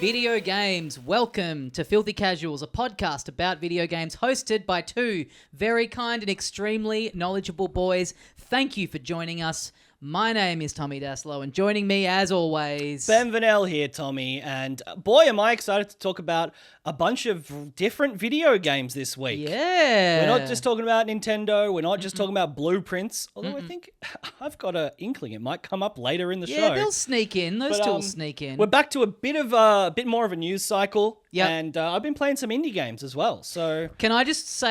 video games. Welcome to Filthy Casuals, a podcast about video games hosted by two very kind and extremely knowledgeable boys. Thank you for joining us. My name is Tommy Daslow, and joining me, as always... Ben Vanel here, Tommy, and boy, am I excited to talk about a bunch of different video games this week. Yeah. We're not just talking about Nintendo, we're not just talking about blueprints, although I think I've got an inkling it might come up later in the show. Yeah, they'll sneak in. Those two will sneak in. We're back to a bit more of a news cycle, Yep. and I've been playing some indie games as well, so... Can I just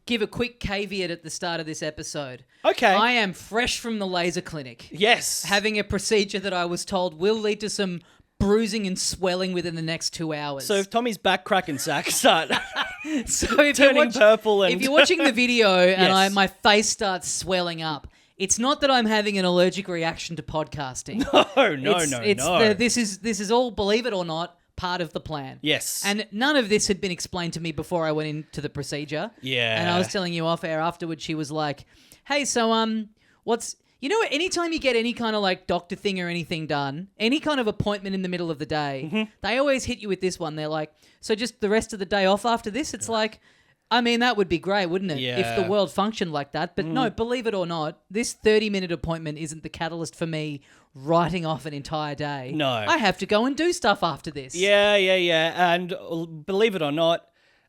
give a quick caveat at the start of this episode? Okay. I am fresh from the laser clinic. Yes. Having a procedure that I was told will lead to some bruising and swelling within the next 2 hours. So if Tommy's back crack and sack start So if turning purple and... If you're watching the video and Yes. my face starts swelling up, it's not that I'm having an allergic reaction to podcasting. No. This is all, believe it or not, part of the plan. Yes. And none of this had been explained to me before I went into the procedure. Yeah. And I was telling you off air afterwards, she was like, hey, so what's... You know, anytime you get any kind of like doctor thing or anything done, any kind of appointment in the middle of the day, they always hit you with this one. They're like, so just the rest of the day off after this? It's like, I mean, that would be great, wouldn't it? Yeah. If the world functioned like that. But no, believe it or not, this 30-minute appointment isn't the catalyst for me writing off an entire day. No. I have to go and do stuff after this. Yeah. And believe it or not,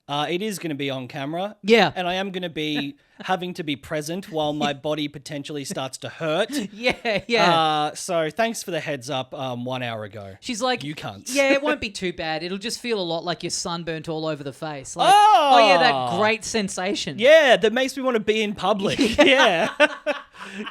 it is going to be on camera. Yeah. And I am going to be having to be present while my body potentially starts to hurt. Yeah. So thanks for the heads up 1 hour ago. She's like, You cunts. Yeah, it won't be too bad. It'll just feel a lot like you're sunburnt all over the face. Like, Oh! yeah, that great sensation. Yeah, that makes me want to be in public. Yeah.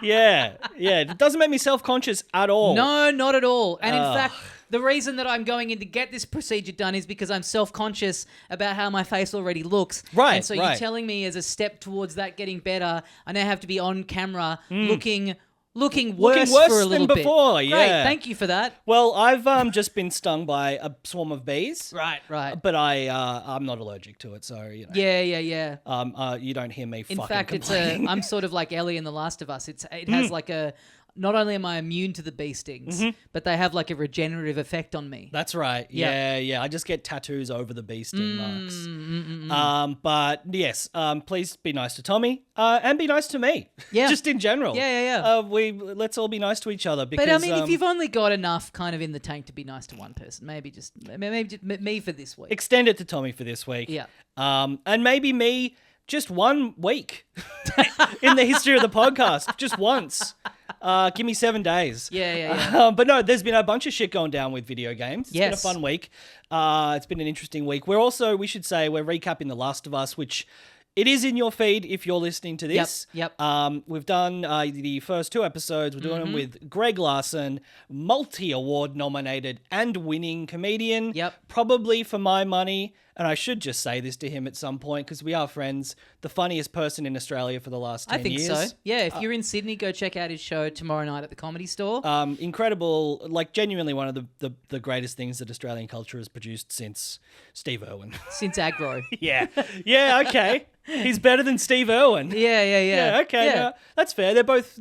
Yeah. It doesn't make me self-conscious at all. No, not at all. And in fact, the reason that I'm going in to get this procedure done is because I'm self-conscious about how my face already looks. Right, And so right. you're telling me as a step towards that getting better, I now have to be on camera looking worse for a little than before, bit. yeah. Great, thank you for that. Well, I've just been stung by a swarm of bees. Right. But I'm not allergic to it, so you know. Yeah. You don't hear me In fucking fact, complaining. I'm sort of like Ellie in The Last of Us. It has like a... Not only am I immune to the bee stings, but they have like a regenerative effect on me. That's right. Yeah. Yeah. I just get tattoos over the bee sting marks. But yes, please be nice to Tommy and be nice to me. Yeah. Just in general. Yeah. Let's all be nice to each other. Because, But I mean, if you've only got enough kind of in the tank to be nice to one person, maybe just me for this week. extend it to Tommy for this week. Yeah. And maybe me just 1 week in the history of the podcast, just once. Give me 7 days. Yeah. But no, there's been a bunch of shit going down with video games. It's been a fun week. It's been an interesting week. We should say we're recapping The Last of Us, which it is in your feed if you're listening to this. Yep. We've done the first 2 episodes. We're doing them with Greg Larson, multi-award nominated and winning comedian. Yep. Probably for my money, and I should just say this to him at some point because we are friends, the funniest person in Australia for the last 10 I think years. so. Yeah, if you're in Sydney, go check out his show tomorrow night at the Comedy Store. Incredible, like genuinely one of the greatest things that Australian culture has produced since Steve Irwin. Since Aggro. Yeah, okay. He's better than Steve Irwin. Yeah. Yeah, okay. Yeah. No, that's fair. They're both,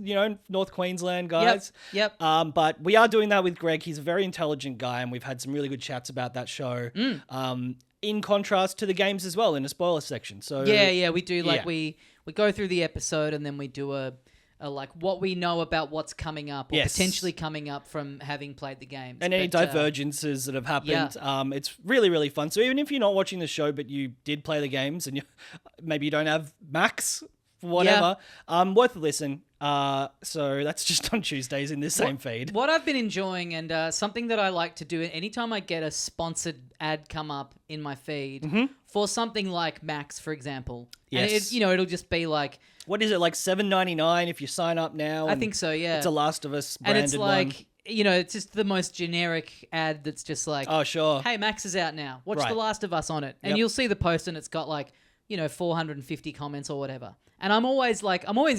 North Queensland guys. Yep. But we are doing that with Greg. He's a very intelligent guy, and we've had some really good chats about that show. In contrast to the games as well, in a spoiler section. So Yeah, we do like yeah. we go through the episode and then we do a like what we know about what's coming up or Yes. potentially coming up from having played the games. and any But, divergences that have happened. It's really, really fun. So even if you're not watching the show, but you did play the games and maybe you don't have Max, whatever, worth a listen. So that's just on Tuesdays in this same feed. What I've been enjoying and something that I like to do anytime I get a sponsored ad come up in my feed for something like Max, for example. Yes. And it'll just be like, What is it, like $7.99 if you sign up now? I And think so, yeah. It's a Last of Us And branded it's like, it's just the most generic ad that's just like, one. Oh, sure. hey, Max is out now. Watch Right. The Last of Us on it. And Yep. you'll see the post and it's got like, 450 comments or whatever. And I'm always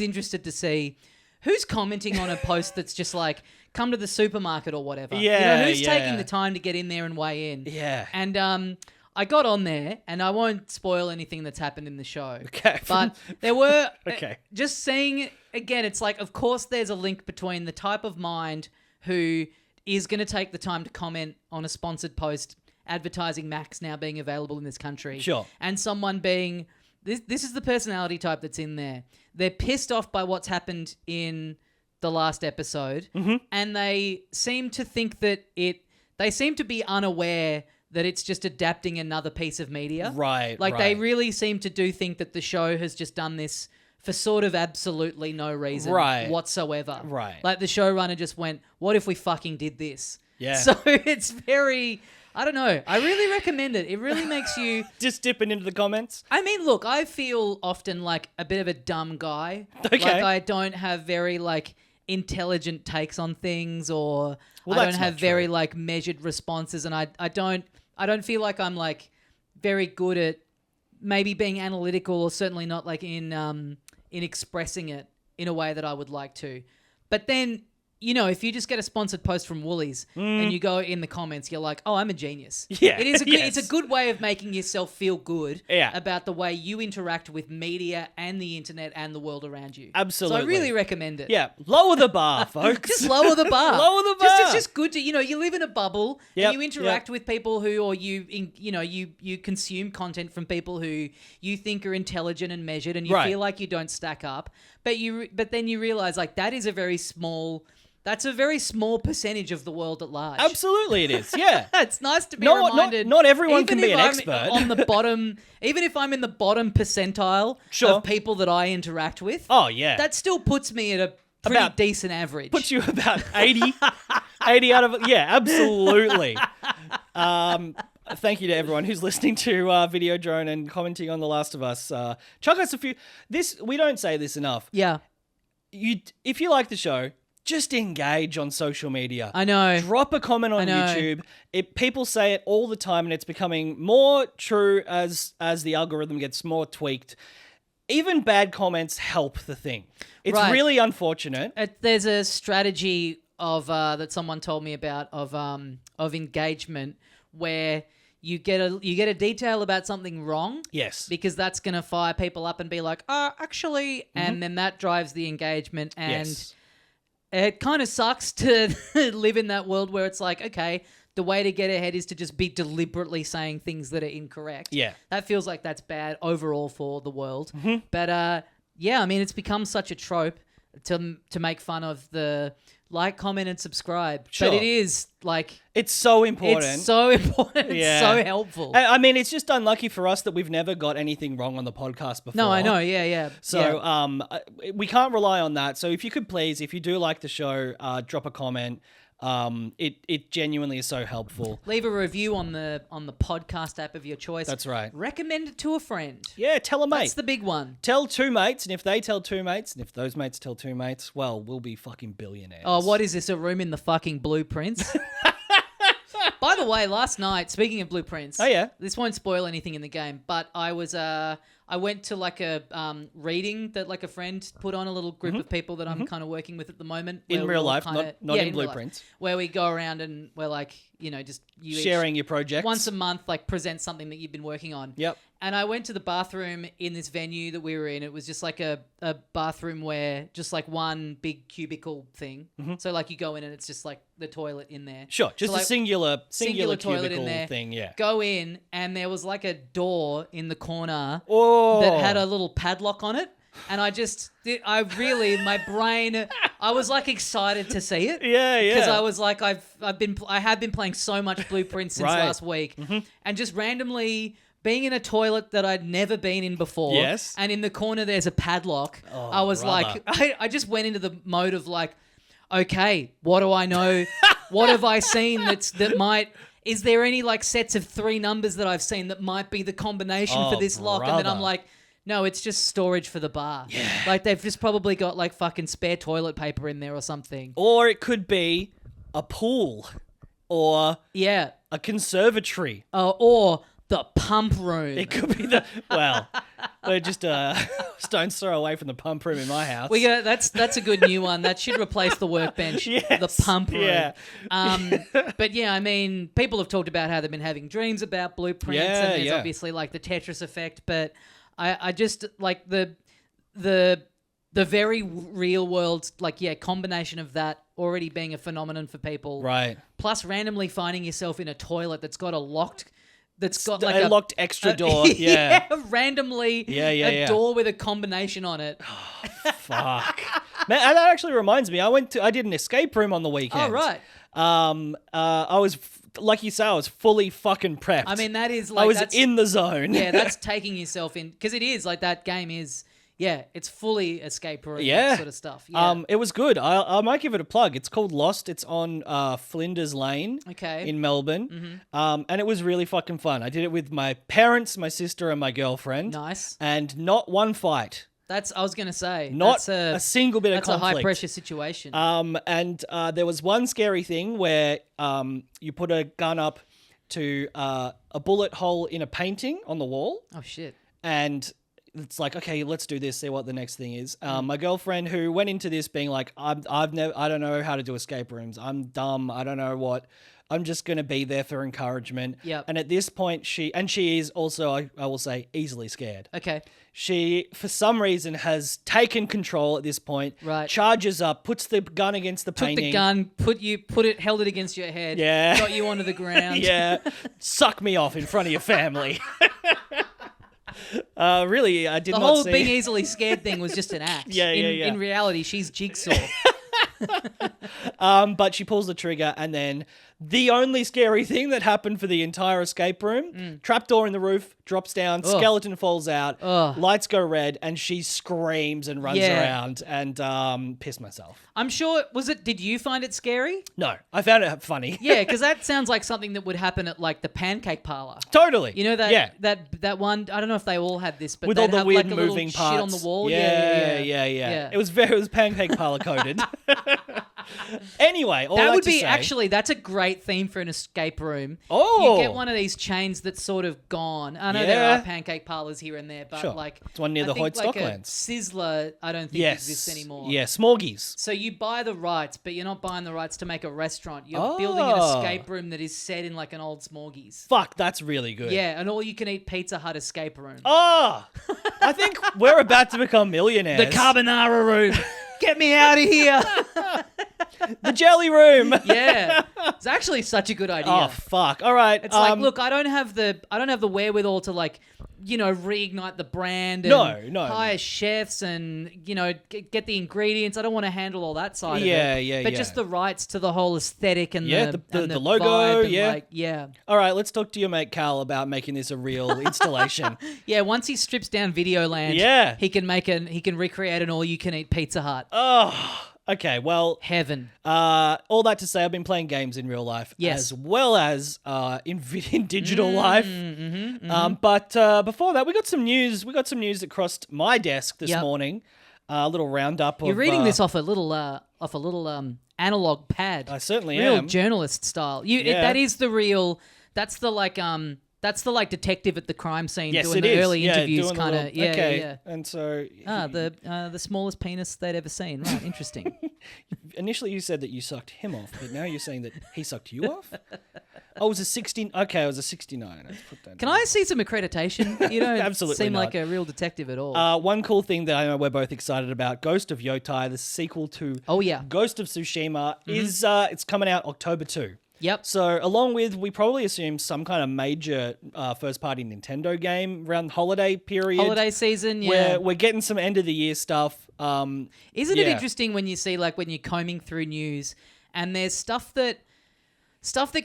interested to see who's commenting on a post that's just like, come to the supermarket or whatever. Yeah, who's yeah. taking the time to get in there and weigh in. Yeah. And I got on there, and I won't spoil anything that's happened in the show. Okay. But there were... Okay. Just seeing, again, it's like, of course there's a link between the type of mind who is going to take the time to comment on a sponsored post advertising Macs now being available in this country. Sure. And someone being... This is the personality type that's in there. They're pissed off by what's happened in the last episode, and they seem to think that they seem to be unaware that it's just adapting another piece of media. Right, Like, they really seem to think that the show has just done this for sort of absolutely no reason whatsoever. Right. Like, the showrunner just went, what if we fucking did this? Yeah. So it's very... I don't know. I really recommend it. It really makes you... Just dipping into the comments? I mean, look, I feel often like a bit of a dumb guy. Okay. Like, I don't have very, like, intelligent takes on things, or I don't have very, like, measured responses, and I don't feel like I'm, like, very good at maybe being analytical, or certainly not, like, in expressing it in a way that I would like to. But then... You know, if you just get a sponsored post from Woolies and you go in the comments, you're like, oh, I'm a genius. Yeah. It is it's a good way of making yourself feel good about the way you interact with media and the internet and the world around you. Absolutely. So I really recommend it. Yeah. Lower the bar, folks. Just lower the bar. Lower the bar. It's just good to, you live in a bubble and you interact with people who, or you consume content from people who you think are intelligent and measured, and you feel like you don't stack up. But then you realize, like, that's a very small percentage of the world at large. Absolutely it is, yeah. It's nice to be reminded. Not everyone can be an expert. On the bottom, even if I'm in the bottom percentile of people that I interact with, that still puts me at a pretty decent average. Puts you about 80 out of... Yeah, absolutely. Thank you to everyone who's listening to Videodrone and commenting on The Last of Us. Chuck us a few... We don't say this enough. Yeah. If you like the show... Just engage on social media. I know. Drop a comment on YouTube. People say it all the time, and it's becoming more true as the algorithm gets more tweaked. Even bad comments help the thing. It's really unfortunate. There's a strategy of that someone told me about of engagement where you get a detail about something wrong. Yes. Because that's going to fire people up and be like, actually, and then that drives the engagement. And it kind of sucks to live in that world where it's like, okay, the way to get ahead is to just be deliberately saying things that are incorrect. Yeah. That feels like that's bad overall for the world. But I mean, it's become such a trope to make fun of the like, comment, and subscribe. Sure. But it is like... It's so important. It's so important. It's so helpful. I mean, it's just unlucky for us that we've never got anything wrong on the podcast before. No, I know. Yeah. So we can't rely on that. So if you could please, if you do like the show, drop a comment. It genuinely is so helpful. Leave a review on the podcast app of your choice. That's right. Recommend it to a friend. Yeah, tell a mate. That's the big one. Tell two mates, and if they tell two mates, and if those mates tell two mates, well, we'll be fucking billionaires. Oh, what is this, a room in the fucking Blueprints? By the way, last night, speaking of Blueprints, this won't spoil anything in the game, but I was I went to like a reading that like a friend put on, a little group of people that I'm kind of working with at the moment. In real life, not in Blueprints. Where we go around and we're like, just you sharing your projects. Once a month, like present something that you've been working on. Yep. And I went to the bathroom in this venue that we were in. It was just like a bathroom where just like one big cubicle thing. So like you go in and it's just like the toilet in there. Sure, just so, like, a singular toilet in there. Thing, yeah. Go in and there was like a door in the corner that had a little padlock on it. And my brain, I was like excited to see it. Yeah. Because I was like, I have been playing so much Blueprints since last week. And just randomly being in a toilet that I'd never been in before. Yes. And in the corner there's a padlock. I was like, I just went into the mode of like, okay, what do I know? What have I seen that might... Is there any like sets of 3 numbers that I've seen that might be the combination for this lock? And then I'm like, no, it's just storage for the bar. Yeah. Like they've just probably got like fucking spare toilet paper in there or something. Or it could be a pool or a conservatory. Or the pump room. It could be we're just a stone's throw away from the pump room in my house. That's a good new one. That should replace the workbench. Yes. The pump room. Yeah. But yeah, I mean, people have talked about how they've been having dreams about Blueprints, and there's obviously like the Tetris effect, but I just like the very real world, like, combination of that already being a phenomenon for people. Right. Plus randomly finding yourself in a toilet that's got a locked a locked extra door. Yeah. Randomly Yeah. door with a combination on it. Fuck. Man, and that actually reminds me. I did an escape room on the weekend. Oh, right. I was like you say, I was fully fucking prepped. I mean, that is like I was in the zone. Yeah, that's taking yourself in, because it is like that game is. Yeah, it's fully escape room sort of stuff. Yeah. It was good. I might give it a plug. It's called Lost. It's on Flinders Lane in Melbourne. And it was really fucking fun. I did it with my parents, my sister, and my girlfriend. Nice. And not one fight. I was going to say. Not a single bit of conflict. That's a high-pressure situation. And there was one scary thing where you put a gun up to a bullet hole in a painting on the wall. Oh, shit. And it's like, okay, let's do this, see what the next thing is. My girlfriend, who went into this being like, I don't know how to do escape rooms. I'm dumb. I don't know what. I'm just going to be there for encouragement. Yep. And at this point, she is also, I will say, easily scared. Okay. She, for some reason, has taken control at this point. Right. Charges up, puts the gun against the painting. Took the gun, held it against your head. Yeah. Got you onto the ground. Yeah. Suck me off in front of your family. Really, I did not see. The whole being easily scared thing was just an act. Yeah. In reality, she's Jigsaw. But she pulls the trigger, and then the only scary thing that happened for the entire escape room, trapdoor in the roof, drops down, skeleton falls out, lights go red, and she screams and runs around, and pissed myself. I'm sure, did you find it scary? No, I found it funny. Yeah, because that sounds like something that would happen at like the Pancake Parlor. Totally. You know that one, I don't know if they all had this, but with all the weird like a moving little parts shit on the wall. Yeah. It was Pancake Parlor coded. Anyway, that's a great theme for an escape room. Oh, you get one of these chains that's sort of gone. I know there are pancake parlors here and there, but it's one near the Hoyt Stocklands. Sizzler, I don't think exists anymore. Yeah, Smorgies. So you buy the rights, but you're not buying the rights to make a restaurant. You're building an escape room that is set in like an old Smorgies. Fuck, that's really good. Yeah, an all-you-can-eat Pizza Hut escape room. Oh, I think we're about to become millionaires. The carbonara room. Get me out of here. The jelly room. Yeah. It's actually such a good idea. Oh, fuck. All right. It's like, look, I don't have the wherewithal to like, reignite the brand and hire chefs and, get the ingredients. I don't want to handle all that side of it. But just the rights to the whole aesthetic and the logo, vibe and All right, let's talk to your mate Cal about making this a real installation. Yeah, once he strips down Videoland, he can recreate an all-you-can-eat Pizza Hut. Oh, okay, well... Heaven. All that to say, I've been playing games in real life as well as in digital life. But before that, we got some news. We got some news that crossed my desk this morning. A little roundup of... You're reading this off a little analog pad. I certainly am. Real journalist style. That is the real... That's the detective at the crime scene doing the early interviews kind of. Yeah. And so the smallest penis they'd ever seen. Right, interesting. Initially you said that you sucked him off, but now you're saying that he sucked you off? Oh, it was a 16. Okay, it was a 69. Let's put that Can I see some accreditation? You don't Absolutely seem not. like a real detective at all. One cool thing that I know we're both excited about, Ghost of Yotai, the sequel to Ghost of Tsushima, is it's coming out October 2. Yep. So along with, we probably assume some kind of major first-party Nintendo game around the holiday period. Holiday season, where we're getting some end-of-the-year stuff. Isn't it interesting when you see, like, when you're combing through news and there's stuff that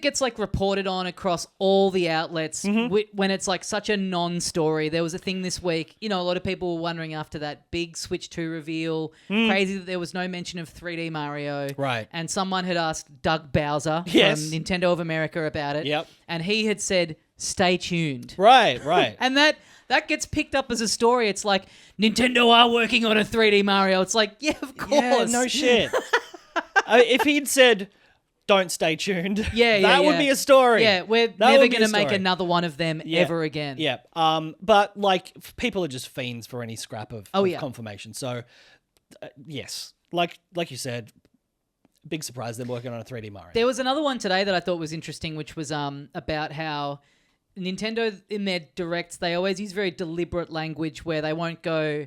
gets like reported on across all the outlets when it's like such a non-story. There was a thing this week, a lot of people were wondering after that big Switch 2 reveal, crazy that there was no mention of 3D Mario. Right. And someone had asked Doug Bowser from Nintendo of America about it. Yep. And he had said, stay tuned. Right. And that gets picked up as a story. It's like, Nintendo are working on a 3D Mario. It's like, yeah, of course. Yeah, no shit. If he'd said... don't stay tuned. That would be a story. Yeah, we're never going to make another one of them ever again. Yeah. But like people are just fiends for any scrap of confirmation. So yes, like you said, big surprise they're working on a 3D Mario. There was another one today that I thought was interesting, which was about how Nintendo in their directs, they always use very deliberate language where they won't go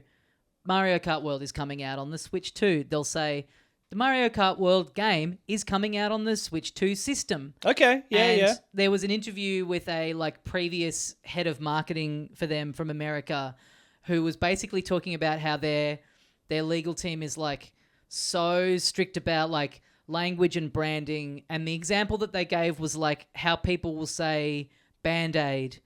Mario Kart World is coming out on the Switch 2. They'll say the Mario Kart World game is coming out on the Switch 2 system. Okay, yeah. There was an interview with a previous head of marketing for them from America, who was basically talking about how their legal team is so strict about language and branding, and the example that they gave was how people will say Band-Aid,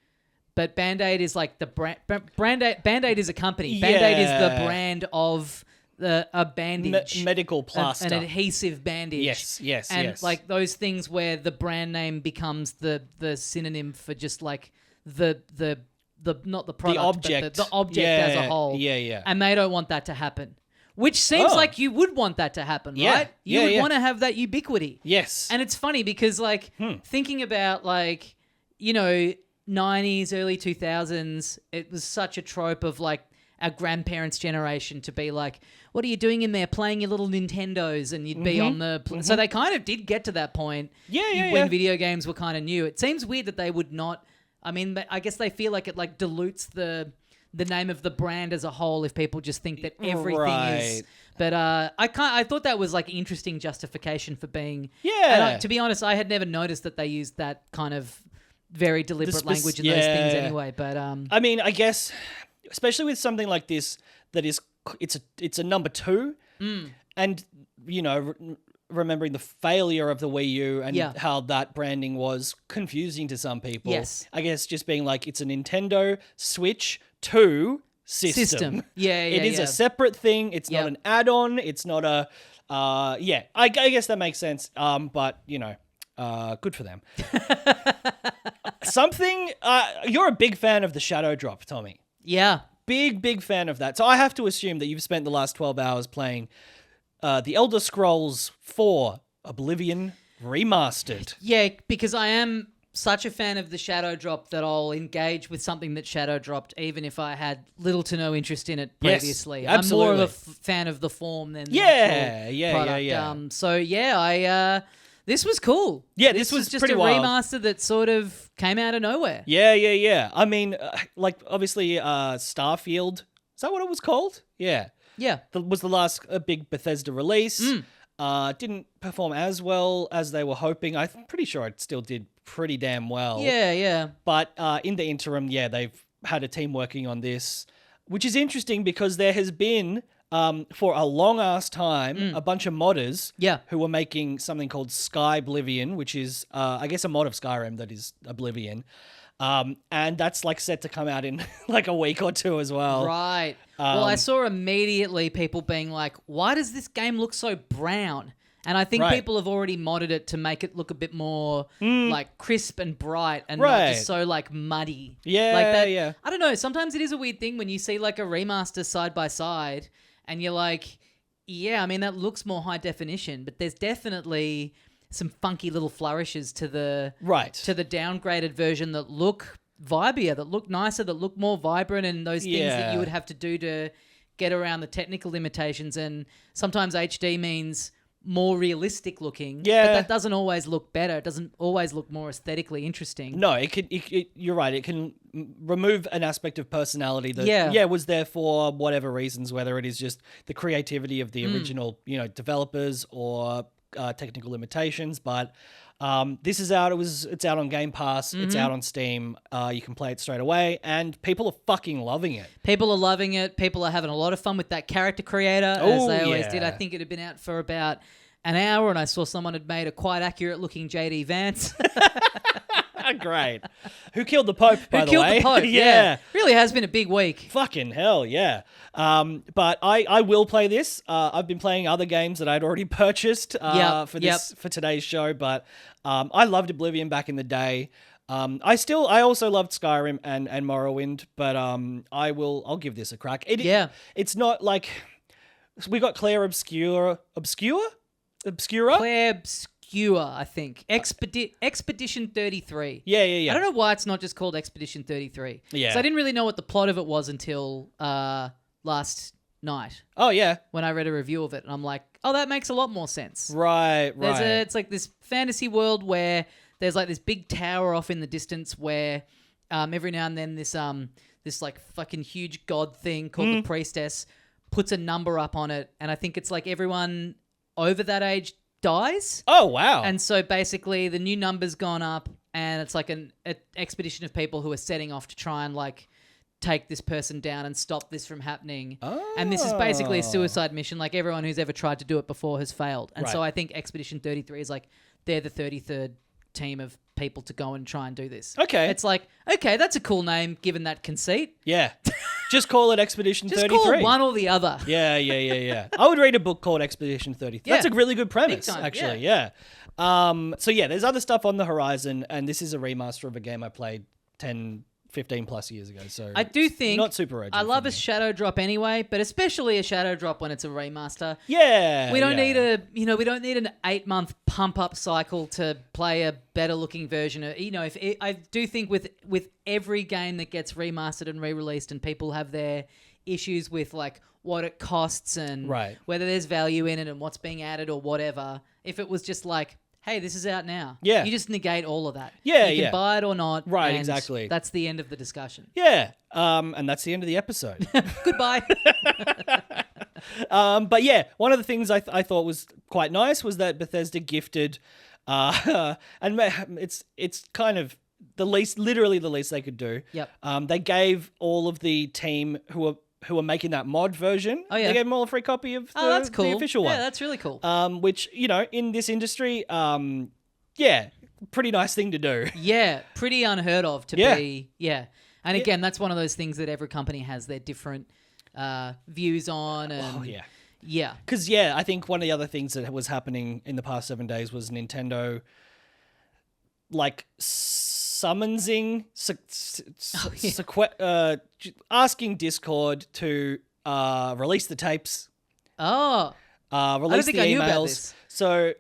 but Band-Aid is the brand. Band-Aid is a company. Band-Aid is the brand of a bandage, medical plaster, an adhesive bandage. Yes, and those things where the brand name becomes the synonym for just the not the product, object, but the object as a whole. Yeah. And they don't want that to happen. Which seems like you would want that to happen, right? You would want to have that ubiquity. Yes. And it's funny because thinking about 90s, early 2000s, it was such a trope of our grandparents' generation to be what are you doing in there playing your little Nintendos? And you'd be on the... So they kind of did get to that point when video games were kind of new. It seems weird that they would not... I mean, I guess they feel like it dilutes the name of the brand as a whole if people just think that everything is... But I thought that was interesting justification for being... Yeah. And to be honest, I had never noticed that they used that kind of very deliberate language in those things anyway. But I mean, I guess, especially with something like this, that is, it's a number 2, and remembering the failure of the Wii U and how that branding was confusing to some people. Yes, I guess just being it's a Nintendo Switch 2 system. It is a separate thing. It's not an add-on. It's not a. I guess that makes sense. But good for them. You're a big fan of the Shadow Drop, Tommy. Yeah. Big fan of that. So I have to assume that you've spent the last 12 hours playing The Elder Scrolls 4 Oblivion Remastered. Yeah, because I am such a fan of the Shadow Drop that I'll engage with something that Shadow dropped even if I had little to no interest in it previously. Yes, absolutely. I'm more of a fan of the form than the product. Yeah. This was cool. Yeah, this was just pretty a wild. remaster that sort of came out of nowhere. Yeah. I mean, obviously, Starfield. Is that what it was called? Yeah. Yeah. Was the last big Bethesda release. Didn't perform as well as they were hoping. I'm pretty sure it still did pretty damn well. Yeah. But in the interim, they've had a team working on this, which is interesting because there has been... for a long-ass time, a bunch of modders who were making something called Sky Oblivion, which is, I guess, a mod of Skyrim that is Oblivion. And that's, set to come out in, a week or two as well. Right. Well, I saw immediately people being like, why does this game look so brown? And I think people have already modded it to make it look a bit more, crisp and bright and not just so, muddy. Yeah. I don't know. Sometimes it is a weird thing when you see, a remaster side by side... And you're I mean, that looks more high definition, but there's definitely some funky little flourishes to the downgraded version that look vibier, that look nicer, that look more vibrant, and those things that you would have to do to get around the technical limitations. And sometimes HD means more realistic looking, but that doesn't always look better. It doesn't always look more aesthetically interesting. No, you're right. It can remove an aspect of personality that was there for whatever reasons, whether it is just the creativity of the original developers or technical limitations. But this is out. It's out on Game Pass. It's out on Steam. You can play it straight away, and people are fucking loving it. People are loving it. People are having a lot of fun with that character creator, as they always did. I think it had been out for about an hour, and I saw someone had made a quite accurate looking JD Vance. Great. Who killed the Pope, by the way? Who killed the Pope, yeah. Really has been a big week. Fucking hell, yeah. But I will play this. I've been playing other games that I'd already purchased for today's show, but I loved Oblivion back in the day. I also loved Skyrim and Morrowind, but I'll give this a crack. It's not like we got Claire Obscura, I think. Expedition 33. Yeah. I don't know why it's not just called Expedition 33. Yeah. So I didn't really know what the plot of it was until last night. Oh, yeah. When I read a review of it, and I'm like, oh, that makes a lot more sense. Right. It's like this fantasy world where there's this big tower off in the distance where every now and then this fucking huge god thing called the priestess puts a number up on it, and I think it's everyone over that age dies. Oh, wow. And so basically the new number's gone up and it's like an expedition of people who are setting off to try and like take this person down and stop this from happening. Oh. And this is basically a suicide mission. Like everyone who's ever tried to do it before has failed. And so I think Expedition 33 is like they're the 33rd team of people to go and try and do this. Okay. It's like, okay, that's a cool name given that conceit. Yeah. Just call it Expedition Just 33. call it one or the other. Yeah. I would read a book called Expedition 33. That's a really good premise, Big time, actually. Yeah. So yeah, there's other stuff on the horizon, and this is a remaster of a game I played 10, 15 plus years ago. So I do think not super urgent. I love a shadow drop anyway, but especially a shadow drop when it's a remaster. Yeah. We don't need we don't need an 8-month pump up cycle to play a better looking version of, I do think with every game that gets remastered and re-released and people have their issues with like what it costs and whether there's value in it and what's being added or whatever, if it was just like, hey, this is out now. Yeah. You just negate all of that. Yeah, You can buy it or not. Right, and exactly. That's the end of the discussion. Yeah. And that's the end of the episode. Goodbye. But yeah, one of the things I thought was quite nice was that Bethesda gifted, and it's kind of literally the least they could do. Yep. They gave all of the team who are making that mod version. Oh, yeah. They gave them all a free copy of that's cool. the official one. Yeah, that's really cool. Which, in this industry, pretty nice thing to do. Yeah, pretty unheard of to be. Yeah. And again, that's one of those things that every company has their different views on. And yeah. Because, I think one of the other things that was happening in the past 7 days was Nintendo, like, summonsing, asking Discord to release the tapes. Oh. Release the emails. I knew about this. So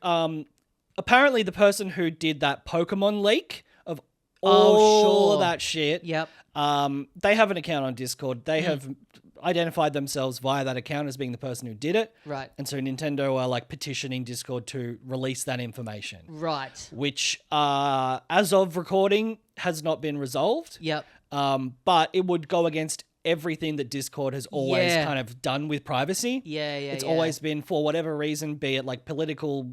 apparently the person who did that Pokemon leak of all of that shit, yep. They have an account on Discord. They have identified themselves via that account as being the person who did it. Right. And so Nintendo are like petitioning Discord to release that information. Right. Which, as of recording, has not been resolved. Yep. But it would go against everything that Discord has always kind of done with privacy. Yeah. It's always been, for whatever reason, be it like political,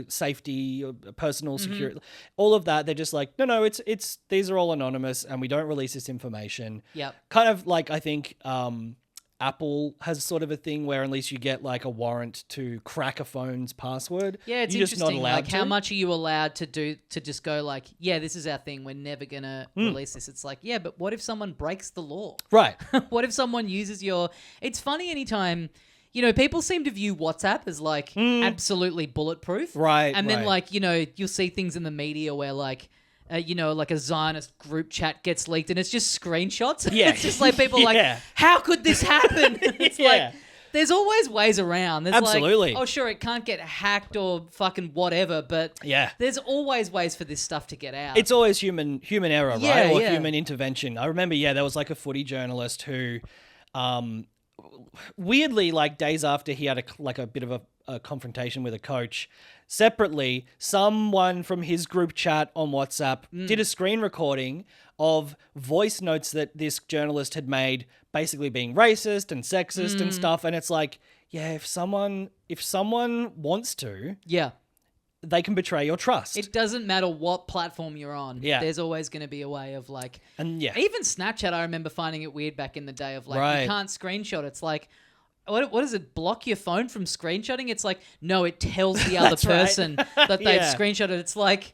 safety, personal security, all of that. They're just like, no, it's these are all anonymous and we don't release this information. Yep. Kind of like, I think, Apple has sort of a thing where unless you get like a warrant to crack a phone's password, yeah, it's you're just interesting. not allowed like, to. how much are you allowed to do to just go like, yeah, this is our thing. We're never gonna release this. It's like, yeah, but what if someone breaks the law? Right. What if someone uses your? It's funny anytime. People seem to view WhatsApp as like absolutely bulletproof. Right. And then like, you'll see things in the media where like, like a Zionist group chat gets leaked and it's just screenshots. Yeah. It's just like people like, how could this happen? It's like, there's always ways around. There's absolutely. like, oh, sure, it can't get hacked or fucking whatever, but there's always ways for this stuff to get out. It's always human error, right? Or human intervention. I remember, there was like a footy journalist who, weirdly, like days after he had a bit of a confrontation with a coach, separately, someone from his group chat on WhatsApp did a screen recording of voice notes that this journalist had made, basically being racist and sexist and stuff. And it's like, if someone wants to, they can betray your trust. It doesn't matter what platform you're on. Yeah. There's always going to be a way of like, and even Snapchat, I remember finding it weird back in the day of like, you can't screenshot. It's like, what does it block your phone from screenshotting? It's like, no, it tells the other person that they've screenshotted. It's like,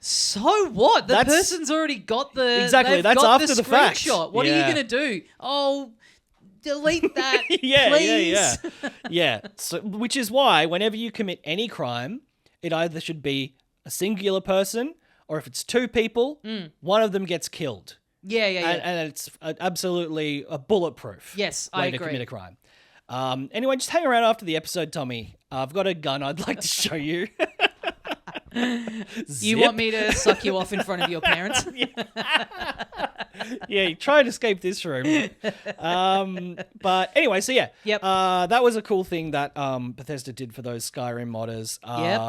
so what? The person's already got the exactly. That's got after the fact. Screenshot. What are you gonna do? Oh, delete that. Please. Yeah. So, which is why whenever you commit any crime, it either should be a singular person, or if it's two people, one of them gets killed. Yeah. And it's absolutely a bulletproof. Yes, way I agree. to commit a crime. Anyway, just hang around after the episode, Tommy. I've got a gun I'd like to show you. You want me to suck you off in front of your parents? You try and escape this room. But anyway, so that was a cool thing that Bethesda did for those Skyrim modders.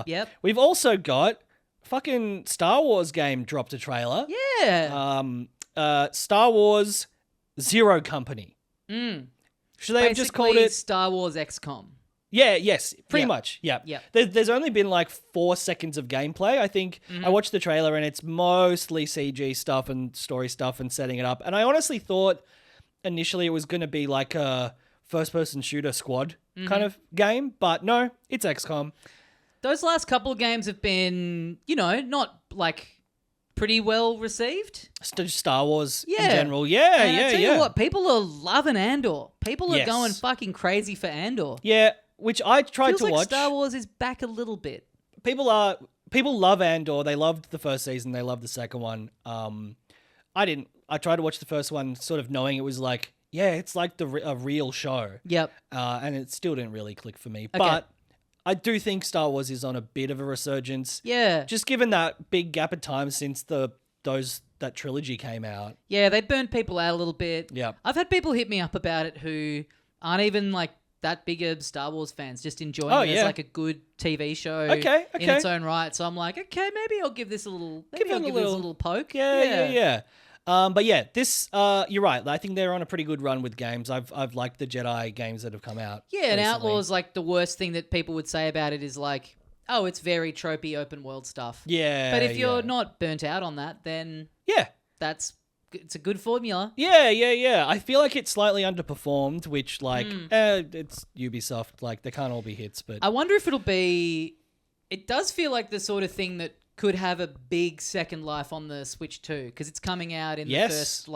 Yep. We've also got fucking Star Wars game dropped a trailer. Yeah. Star Wars Zero Company. Should they have just called it Star Wars XCOM? Yeah, yes, pretty Yep. much. Yeah. Yep. There's only been like 4 seconds of gameplay. I think I watched the trailer and it's mostly CG stuff and story stuff and setting it up. And I honestly thought initially it was going to be like a first-person shooter squad kind of game, but no, it's XCOM. Those last couple of games have been, not like pretty well received. Star Wars in Yeah. general. And Yeah, I tell you what, people are loving Andor. People are Yes. going fucking crazy for Andor. Yeah, which I tried Feels to like watch. Star Wars is back a little bit. People love Andor. They loved the first season. They loved the second one. I didn't. I tried to watch the first one, sort of knowing it was like, yeah, it's like a real show. Yep. And it still didn't really click for me. But I do think Star Wars is on a bit of a resurgence. Yeah. Just given that big gap of time since that trilogy came out. Yeah, they burned people out a little bit. Yeah. I've had people hit me up about it who aren't even like that big of Star Wars fans, just enjoying it as like a good TV show Okay. in its own right. So I'm like, okay, maybe I'll give this a little this a little poke. Yeah. But yeah, this you're right. I think they're on a pretty good run with games. I've liked the Jedi games that have come out. Yeah, and recently. Outlaws, like the worst thing that people would say about it is like, oh, it's very tropey open world stuff. Yeah. But if you're not burnt out on that, then yeah. It's a good formula. Yeah. I feel like it's slightly underperformed, which it's Ubisoft. Like they can't all be hits, but I wonder if it'll be. It does feel like the sort of thing that could have a big second life on the Switch too, because it's coming out in the first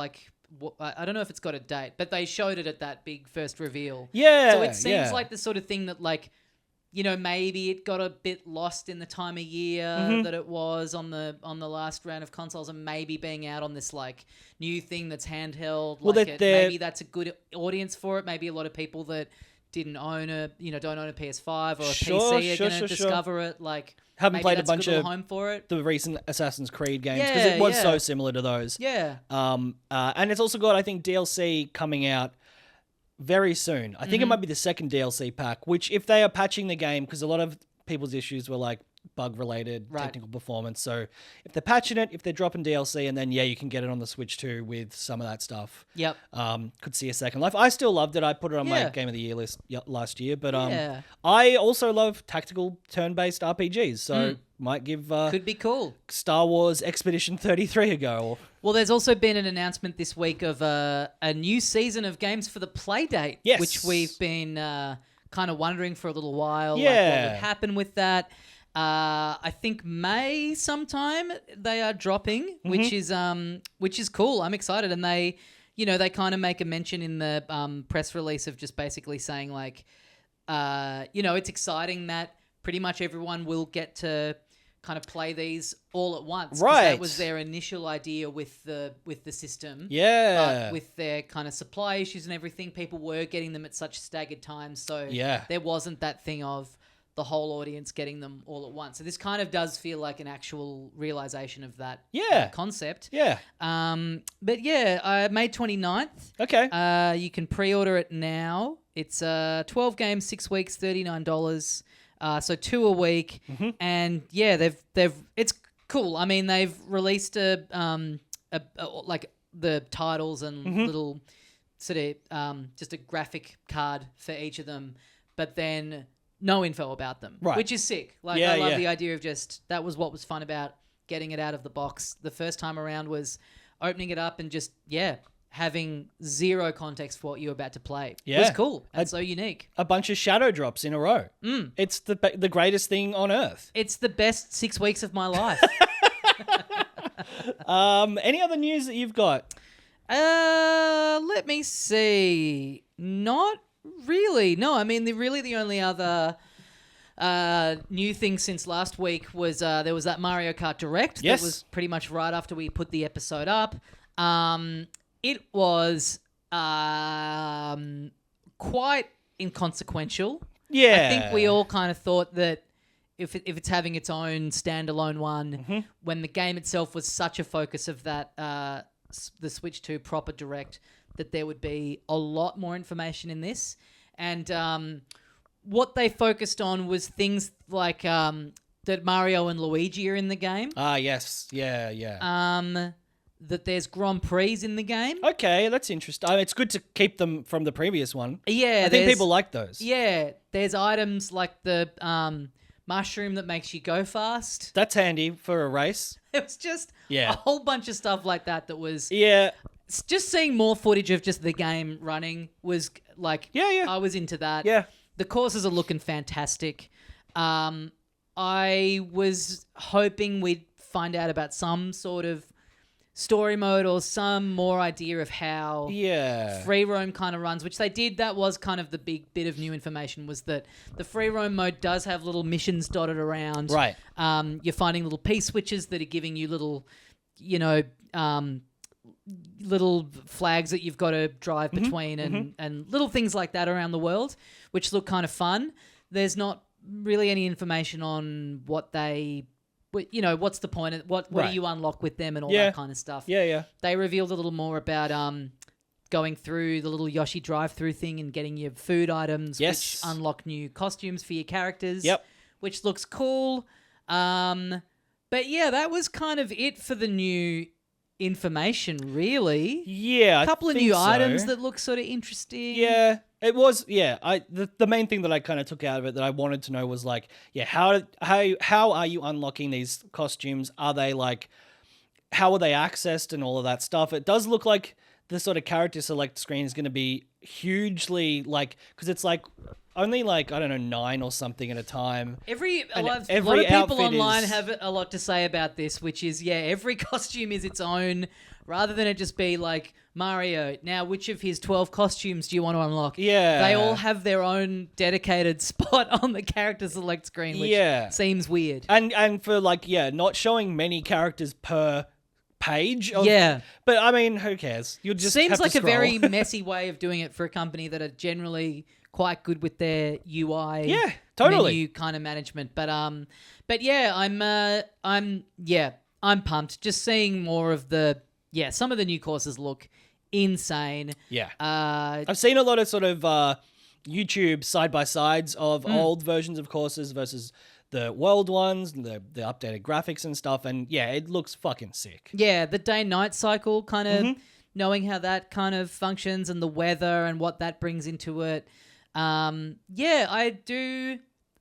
I don't know if it's got a date, but they showed it at that big first reveal. Yeah. So it seems like the sort of thing that like, maybe it got a bit lost in the time of year that it was on the last round of consoles, and maybe being out on this like new thing that's handheld. Maybe that's a good audience for it. Maybe a lot of people that didn't own don't own a PS5 or a PC are going to discover it. Like haven't played a that's bunch good of home for it. The recent Assassin's Creed games because it was so similar to those. Yeah. And it's also got I think DLC coming out very soon. I think it might be the second DLC pack, which if they are patching the game, because a lot of people's issues were like bug related, technical performance. So if they're patching it, if they're dropping DLC, and then you can get it on the Switch too with some of that stuff. Yep. Could see a second life. I still loved it. I put it on my Game of the Year list last year. But I also love tactical turn-based RPGs. So might give could be cool. Star Wars Expedition 33 a go. Well, there's also been an announcement this week of a new season of games for the Playdate, which we've been kind of wondering for a little while. Like what would happen with that. I think May sometime they are dropping, which is cool. I'm excited, and they kind of make a mention in the press release of just basically saying like, it's exciting that pretty much everyone will get to kind of play these all at once. Right. That was their initial idea with the system. Yeah. But with their kind of supply issues and everything, people were getting them at such staggered times. So there wasn't that thing of the whole audience getting them all at once. So this kind of does feel like an actual realization of that concept. Yeah. But May 29th. Okay. You can pre-order it now. It's 12 games, 6 weeks, $39. So 2 a week, and they've it's cool. I mean, they've released like the titles and little sort of just a graphic card for each of them, but then no info about them, which is sick. Like I love the idea of just that was what was fun about getting it out of the box the first time around was opening it up and just having zero context for what you're about to play. It was cool and so unique. A bunch of shadow drops in a row. It's the greatest thing on earth. It's the best 6 weeks of my life. Any other news that you've got? Let me see. Not really. No, I mean, the only other new thing since last week was there was that Mario Kart Direct. Yes. That was pretty much right after we put the episode up. It was quite inconsequential. Yeah. I think we all kind of thought that if it's having its own standalone one, when the game itself was such a focus of that the Switch 2 proper Direct, that there would be a lot more information in this. And what they focused on was things like that Mario and Luigi are in the game. Ah, yes. Yeah. that there's Grand Prix in the game. Okay, that's interesting. It's good to keep them from the previous one. Yeah, I think people like those. Yeah, there's items like the mushroom that makes you go fast. That's handy for a race. It was just a whole bunch of stuff like that was... Yeah. Just seeing more footage of just the game running was like... Yeah. I was into that. Yeah. The courses are looking fantastic. I was hoping we'd find out about some sort of story mode or some more idea of how free roam kind of runs, which they did. That was kind of the big bit of new information, was that the free roam mode does have little missions dotted around. Right. You're finding little P-switches that are giving you little, little flags that you've got to drive between and little things like that around the world, which look kind of fun. There's not really any information on what they... what's the point of what do you unlock with them and all that kind of stuff. Yeah. They revealed a little more about going through the little Yoshi drive-through thing and getting your food items, which unlock new costumes for your characters. Yep. Which looks cool. But yeah, that was kind of it for the new information, really. Yeah, a couple of new items that look sort of interesting. Yeah. It was, the main thing that I kind of took out of it that I wanted to know was like, how are you unlocking these costumes? Are they like, how are they accessed and all of that stuff? It does look like the sort of character select screen is going to be hugely like, because it's like only like, I don't know, 9 or something at a time. A lot of people online have a lot to say about this, which is, every costume is its own, rather than it just be like, Mario, now which of his 12 costumes do you want to unlock? Yeah. They all have their own dedicated spot on the character select screen, which seems weird. And for like, not showing many characters per page. But I mean, who cares? You'll just seems have like to a scroll. very messy way of doing it for a company that are generally quite good with their UI menu kind of management. But I'm pumped. Just seeing more of some of the new courses look insane. Yeah. I've seen a lot of sort of YouTube side-by-sides of old versions of courses versus the world ones, the updated graphics and stuff, and it looks fucking sick. Yeah, the day-night cycle, kind of knowing how that kind of functions and the weather and what that brings into it. I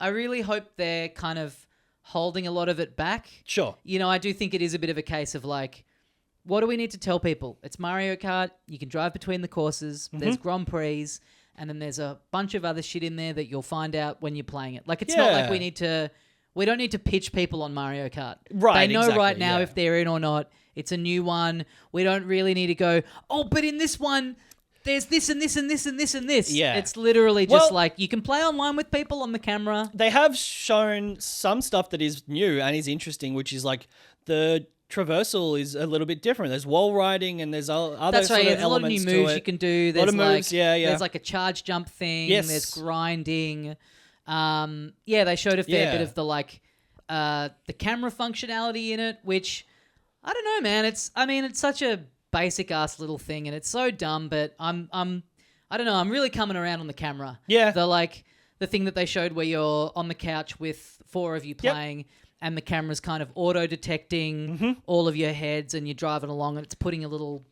really hope they're kind of holding a lot of it back. Sure. I do think it is a bit of a case of like, what do we need to tell people? It's Mario Kart. You can drive between the courses. There's Grand Prix. And then there's a bunch of other shit in there that you'll find out when you're playing it. Like, it's not like we don't need to pitch people on Mario Kart. Right, they know right now if they're in or not. It's a new one. We don't really need to go, but in this one, there's this and this and this and this and this. Yeah. It's literally just like, you can play online with people on the camera. They have shown some stuff that is new and is interesting, which is like the traversal is a little bit different. There's wall riding and there's other That's right, sort of there's a lot of new moves you can do. There's a lot of moves, There's like a charge jump thing. Yes. There's grinding. They showed a fair bit of the camera functionality in it, which I don't know, man. It's such a basic ass little thing and it's so dumb, but I don't know, I'm really coming around on the camera. Yeah. The thing that they showed where you're on the couch with 4 of you playing and the camera's kind of auto-detecting all of your heads and you're driving along and it's putting a little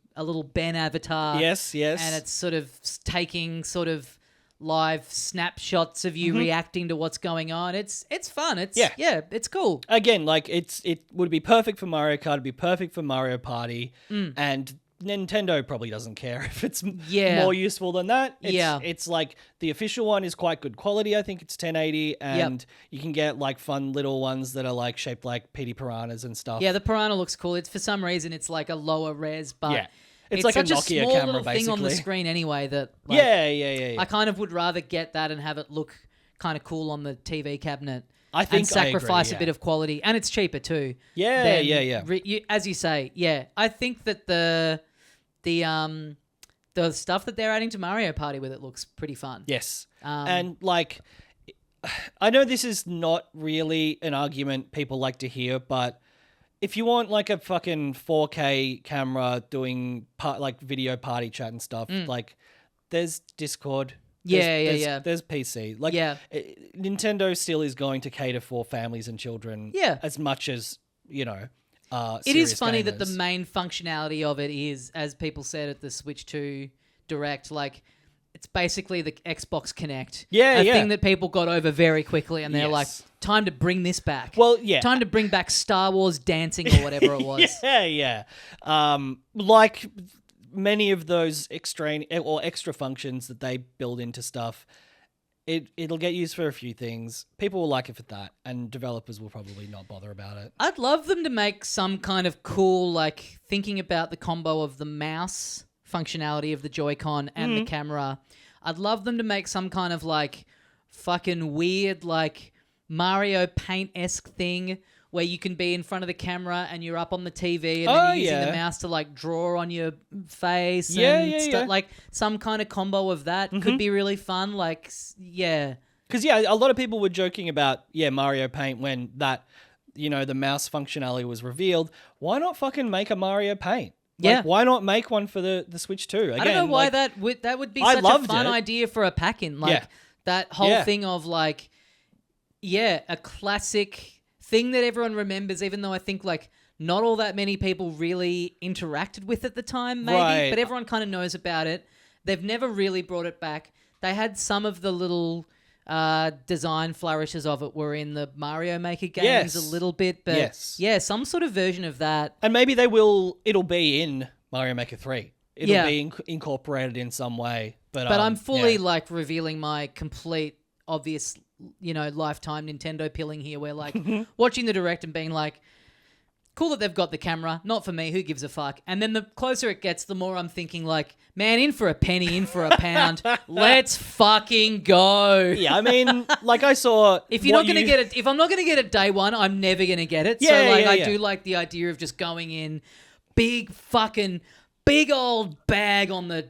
Ben avatar. Yes. And it's sort of taking sort of live snapshots of you reacting to what's going on. It's fun. It's cool. Again, like it would be perfect for Mario Kart, it'd be perfect for Mario Party, and Nintendo probably doesn't care if it's more useful than that. It's like the official one is quite good quality. I think it's 1080 and you can get like fun little ones that are like shaped like PD piranhas and stuff. Yeah, the piranha looks cool. It's for some reason it's like a lower res, but it's like such a Nokia small camera little basically. thing on the screen anyway that like, I kind of would rather get that and have it look kind of cool on the TV cabinet. I think and sacrifice I agree, a bit of quality, and it's cheaper too. Yeah. As you say, I think that the stuff that they're adding to Mario Party with it looks pretty fun. Yes. And like, I know this is not really an argument people like to hear, but if you want like a fucking 4K camera doing like video party chat and stuff, like there's Discord. There's PC. Like, Nintendo still is going to cater for families and children as much as, It is funny gamers. that the main functionality of it is, as people said at the Switch 2 Direct, like it's basically the Xbox Connect. A thing that people got over very quickly, and they're like, time to bring this back. Well, yeah. Time to bring back Star Wars dancing or whatever it was. Yeah. Like many of those extra functions that they build into stuff, it'll get used for a few things. People will like it for that, and developers will probably not bother about it. I'd love them to make some kind of cool, like, thinking about the combo of the mouse functionality of the Joy-Con and the camera. I'd love them to make some kind of, like, fucking weird, like, Mario Paint-esque thing where you can be in front of the camera and you're up on the TV and then you're using the mouse to, like, draw on your face and stuff. Like, some kind of combo of that could be really fun. Like, yeah. Because, a lot of people were joking about, Mario Paint when that, the mouse functionality was revealed. Why not fucking make a Mario Paint? Like, why not make one for the Switch 2? Again, I don't know why that would be such a fun idea for a pack-in. Like, that whole thing of, like, a classic thing that everyone remembers, even though I think, like, not all that many people really interacted with at the time, maybe. Right. But everyone kind of knows about it. They've never really brought it back. They had some of the little design flourishes of it were in the Mario Maker games a little bit, but some sort of version of that. And maybe it'll be in Mario Maker 3. It'll be incorporated in some way. But I'm fully like revealing my complete obvious, lifetime Nintendo pilling here, where like watching the Direct and being like, cool that they've got the camera, not for me, who gives a fuck? And then the closer it gets, the more I'm thinking like, man, in for a penny, in for a pound, let's fucking go. Yeah, I mean, like I saw... If you're not going to get it, if I'm not going to get it day one, I'm never going to get it. I do like the idea of just going in, big old bag on the,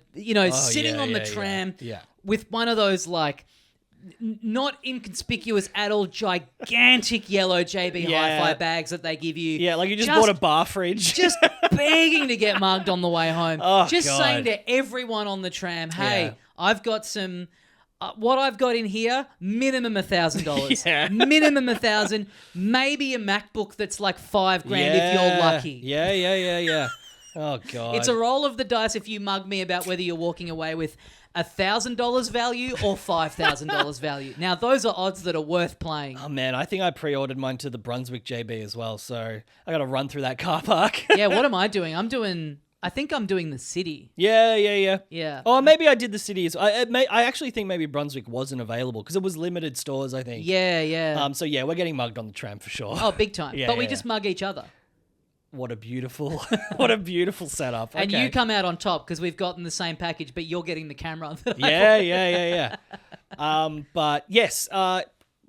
sitting on the tram with one of those like... not inconspicuous at all, gigantic yellow JB Hi-Fi bags that they give you. Yeah, like you just bought a bar fridge. Just begging to get mugged on the way home. Saying to everyone on the tram, hey, I've got some... what I've got in here, minimum $1,000. Minimum $1,000. Maybe a MacBook that's like $5,000 if you're lucky. Yeah. Oh, God. It's a roll of the dice if you mug me about whether you're walking away with $1,000 value or $5,000 value. Now, those are odds that are worth playing. Oh, man, I think I pre-ordered mine to the Brunswick JB as well, so I got to run through that car park. Yeah, what am I doing? I think I'm doing the city. Yeah. Oh, maybe I did the city as well. I actually think maybe Brunswick wasn't available because it was limited stores, I think. Yeah. So, we're getting mugged on the tram for sure. Oh, big time. But we just mug each other. What a beautiful setup. Okay. And you come out on top because we've gotten the same package, but you're getting the camera. Yeah. But yes,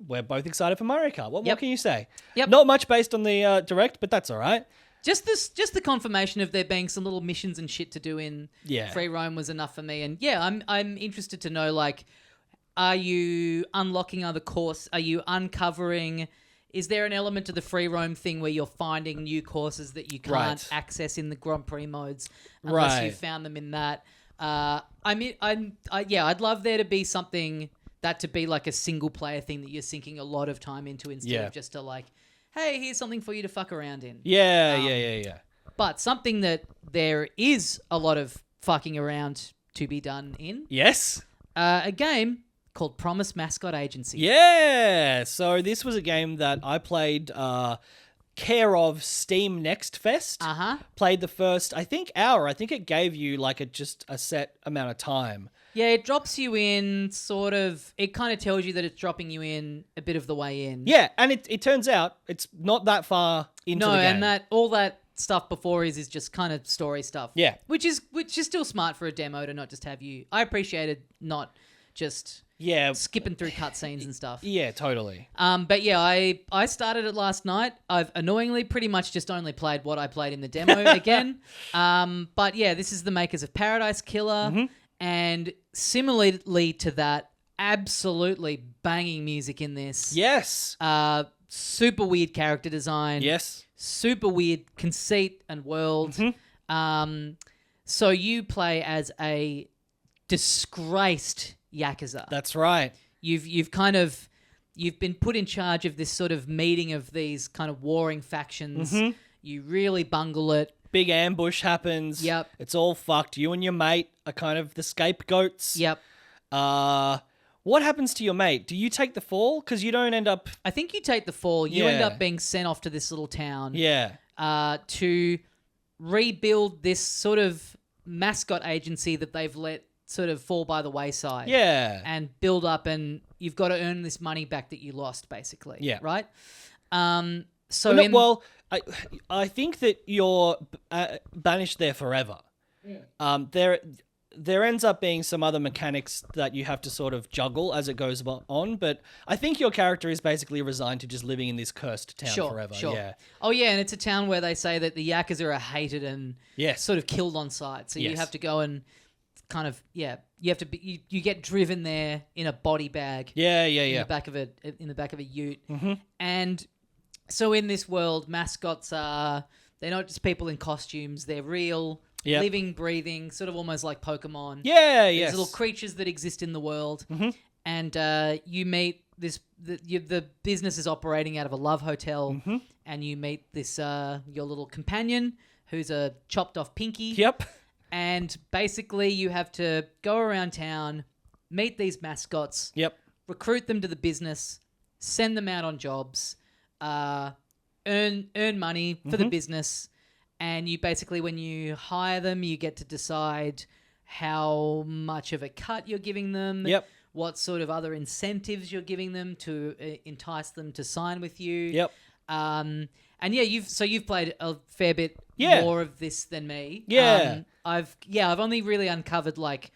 we're both excited for Mario Kart. What can you say? Yep. Not much based on the Direct, but that's all right. Just the confirmation of there being some little missions and shit to do in free roam was enough for me. And I'm interested to know, like, are you unlocking other courses? Are you uncovering... Is there an element to the free roam thing where you're finding new courses that you can't access in the Grand Prix modes unless you found them in that? I'd love there to be something that to be like a single player thing that you're sinking a lot of time into instead of just to like, hey, here's something for you to fuck around in. Yeah. But something that there is a lot of fucking around to be done in. Yes. A game called Promise Mascot Agency. Yeah. So this was a game that I played care of Steam Next Fest. Played the first, I think, hour. I think it gave you like just a set amount of time. Yeah, it drops you in sort of... It kind of tells you that it's dropping you in a bit of the way in. Yeah, and it turns out it's not that far into the game. No, and that all that stuff before is just kind of story stuff. Yeah. Which is still smart for a demo to not just have you... I appreciated not just... skipping through cutscenes and stuff. Yeah, totally. But yeah, I started it last night. I've annoyingly pretty much just only played what I played in the demo again. But yeah, this is the makers of Paradise Killer. And similarly to that, absolutely banging music in this. Yes. Super weird character design. Yes. Super weird conceit and world. So you play as a disgraced Yakuza. That's right. You've been put in charge of this sort of meeting of these kind of warring factions. You really bungle it. Big ambush happens. Yep. It's all fucked. You and your mate are kind of the scapegoats. Yep. What happens to your mate? Do you take the fall? Because you don't end up... I think you take the fall. You end Yeah. up being sent off to this little town. Yeah. To rebuild this sort of mascot agency that they've let sort of fall by the wayside. Yeah. And build up, and you've got to earn this money back that you lost, basically. Yeah. Right? I think that you're banished there forever. Yeah. There ends up being some other mechanics that you have to sort of juggle as it goes on, but I think your character is basically resigned to just living in this cursed town forever. Sure. Yeah. Oh, yeah, and it's a town where they say that the Yakuza are hated and sort of killed on sight. So you have to go and kind of, you have to be, you get driven there in a body bag. Yeah. In the back of a ute. Mm-hmm. And so in this world, mascots they're not just people in costumes, they're real. Yep. Living, breathing, sort of almost like Pokemon. Yeah, There's little creatures that exist in the world. Mm-hmm. And you meet the business is operating out of a love hotel. Mm-hmm. And you meet this, your little companion who's a chopped off pinky. Yep. And basically you have to go around town, meet these mascots. Yep. Recruit them to the business, send them out on jobs, earn money for the business. And you basically, when you hire them, you get to decide how much of a cut you're giving them. Yep. What sort of other incentives you're giving them to entice them to sign with you. Yep. And you've played a fair bit more of this than me. Yeah. I've only really uncovered like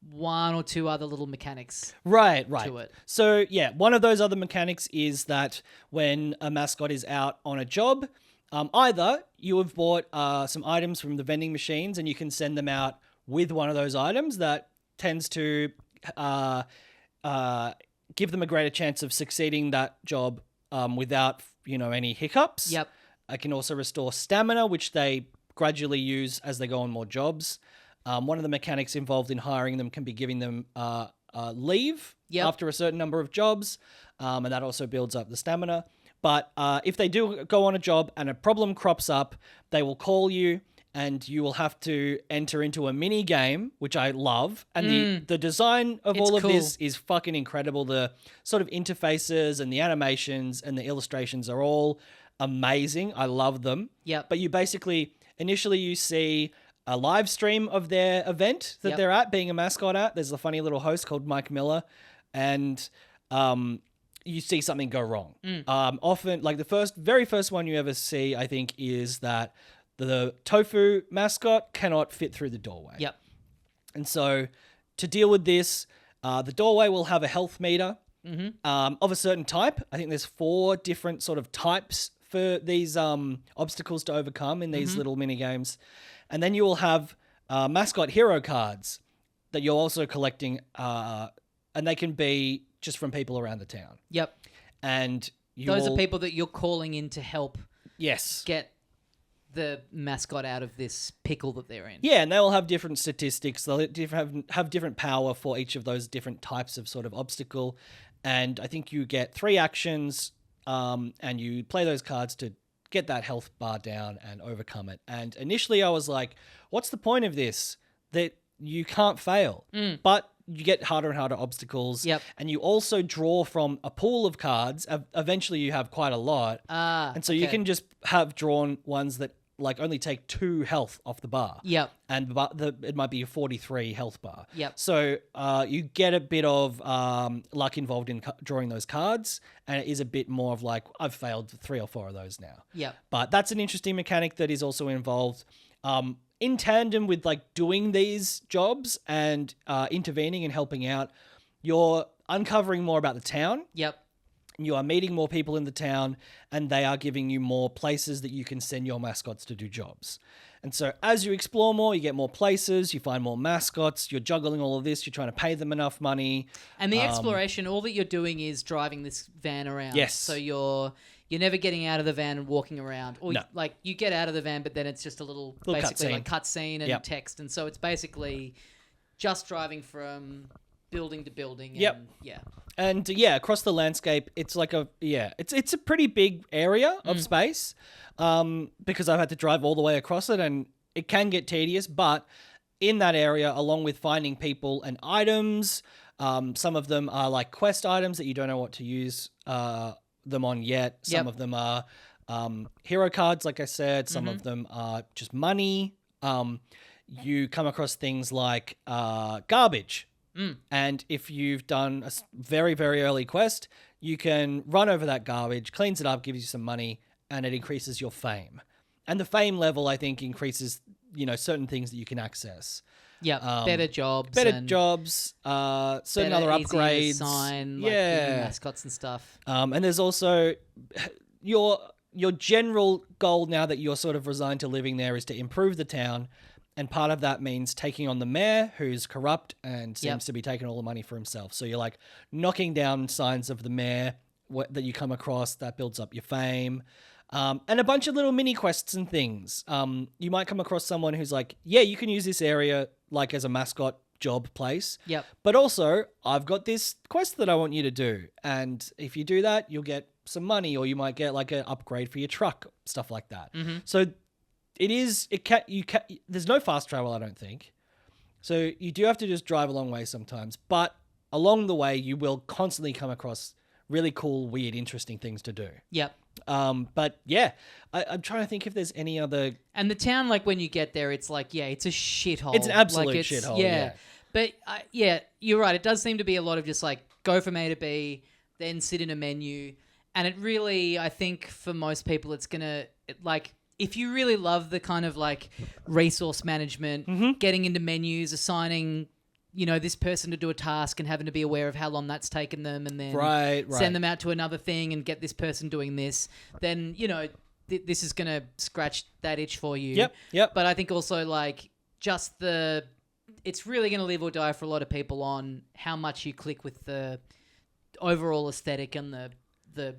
one or two other little mechanics. Right. To it. So one of those other mechanics is that when a mascot is out on a job, either you have bought some items from the vending machines and you can send them out with one of those items that tends to give them a greater chance of succeeding that job without any hiccups. Yep. I can also restore stamina, which they gradually use as they go on more jobs. One of the mechanics involved in hiring them can be giving them leave after a certain number of jobs, and that also builds up the stamina. But if they do go on a job and a problem crops up, they will call you and you will have to enter into a mini game, which I love. And the design of all of this is fucking incredible. The sort of interfaces and the animations and the illustrations are all amazing. I love them. Yep. But you basically, initially you see a live stream of their event that they're at, being a mascot at. There's a funny little host called Mike Miller. And you see something go wrong. Often, like the very first one you ever see, I think, is that the tofu mascot cannot fit through the doorway. Yep. And so to deal with this, the doorway will have a health meter of a certain type. I think there's 4 different sort of types for these obstacles to overcome in these little mini games. And then you will have mascot hero cards that you're also collecting, and they can be just from people around the town. Yep. And those are people that you're calling in to help yes, get the mascot out of this pickle that they're in. Yeah, and they will have different statistics. They'll have different power for each of those different types of sort of obstacle. And I think you get 3 actions, and you play those cards to get that health bar down and overcome it. And initially I was like, what's the point of this? That you can't fail. But you get harder and harder obstacles. Yep. And you also draw from a pool of cards. Eventually you have quite a lot. And so you can just have drawn ones that like only take 2 health off the bar. Yep. And it might be a 43 health bar. Yep. So you get a bit of luck involved in drawing those cards. And it is a bit more of like, I've failed 3 or 4 of those now. Yep. But that's an interesting mechanic that is also involved. In tandem with like doing these jobs and intervening and helping out, you're uncovering more about the town. Yep. You are meeting more people in the town, and they are giving you more places that you can send your mascots to do jobs. And so as you explore more, you get more places, you find more mascots, you're juggling all of this, you're trying to pay them enough money. And the exploration, all that you're doing is driving this van around. Yes. So you're never getting out of the van and walking around. Or no. like you get out of the van, but then it's just a little basically like cutscene and text. And so it's basically just driving from building to building. And, yep. Yeah. And across the landscape, it's like it's a pretty big area of space, because I've had to drive all the way across it, and it can get tedious. But in that area, along with finding people and items, some of them are like quest items that you don't know what to use them on yet. Some of them are hero cards, like I said. Some of them are just money. You come across things like garbage. And if you've done a very, very early quest, you can run over that garbage, cleans it up, gives you some money, and it increases your fame. And the fame level, I think, increases, certain things that you can access. Yeah, better jobs. Certain other upgrades. Sign, like the mascots and stuff. And there's also your general goal now that you're sort of resigned to living there is to improve the town. And part of that means taking on the mayor, who's corrupt and seems to be taking all the money for himself. So you're like knocking down signs of the mayor that you come across. That builds up your fame. And a bunch of little mini quests and things. You might come across someone who's like, you can use this area like as a mascot job place. Yep. But also, I've got this quest that I want you to do. And if you do that, you'll get some money, or you might get like an upgrade for your truck, stuff like that. So there's no fast travel, I don't think. So you do have to just drive a long way sometimes. But along the way, you will constantly come across really cool, weird, interesting things to do. Yep. But yeah, I'm trying to think if there's any other. And the town, like when you get there, it's like, it's a shithole. It's an absolute shithole. Yeah. But you're right. It does seem to be a lot of just like go from A to B, then sit in a menu. And it really, I think for most people, it's going to like, if you really love the kind of like resource management, getting into menus, assigning, this person to do a task and having to be aware of how long that's taken them, and then send them out to another thing and get this person doing this, then, this is going to scratch that itch for you. Yep. But I think also like just it's really going to live or die for a lot of people on how much you click with the overall aesthetic and the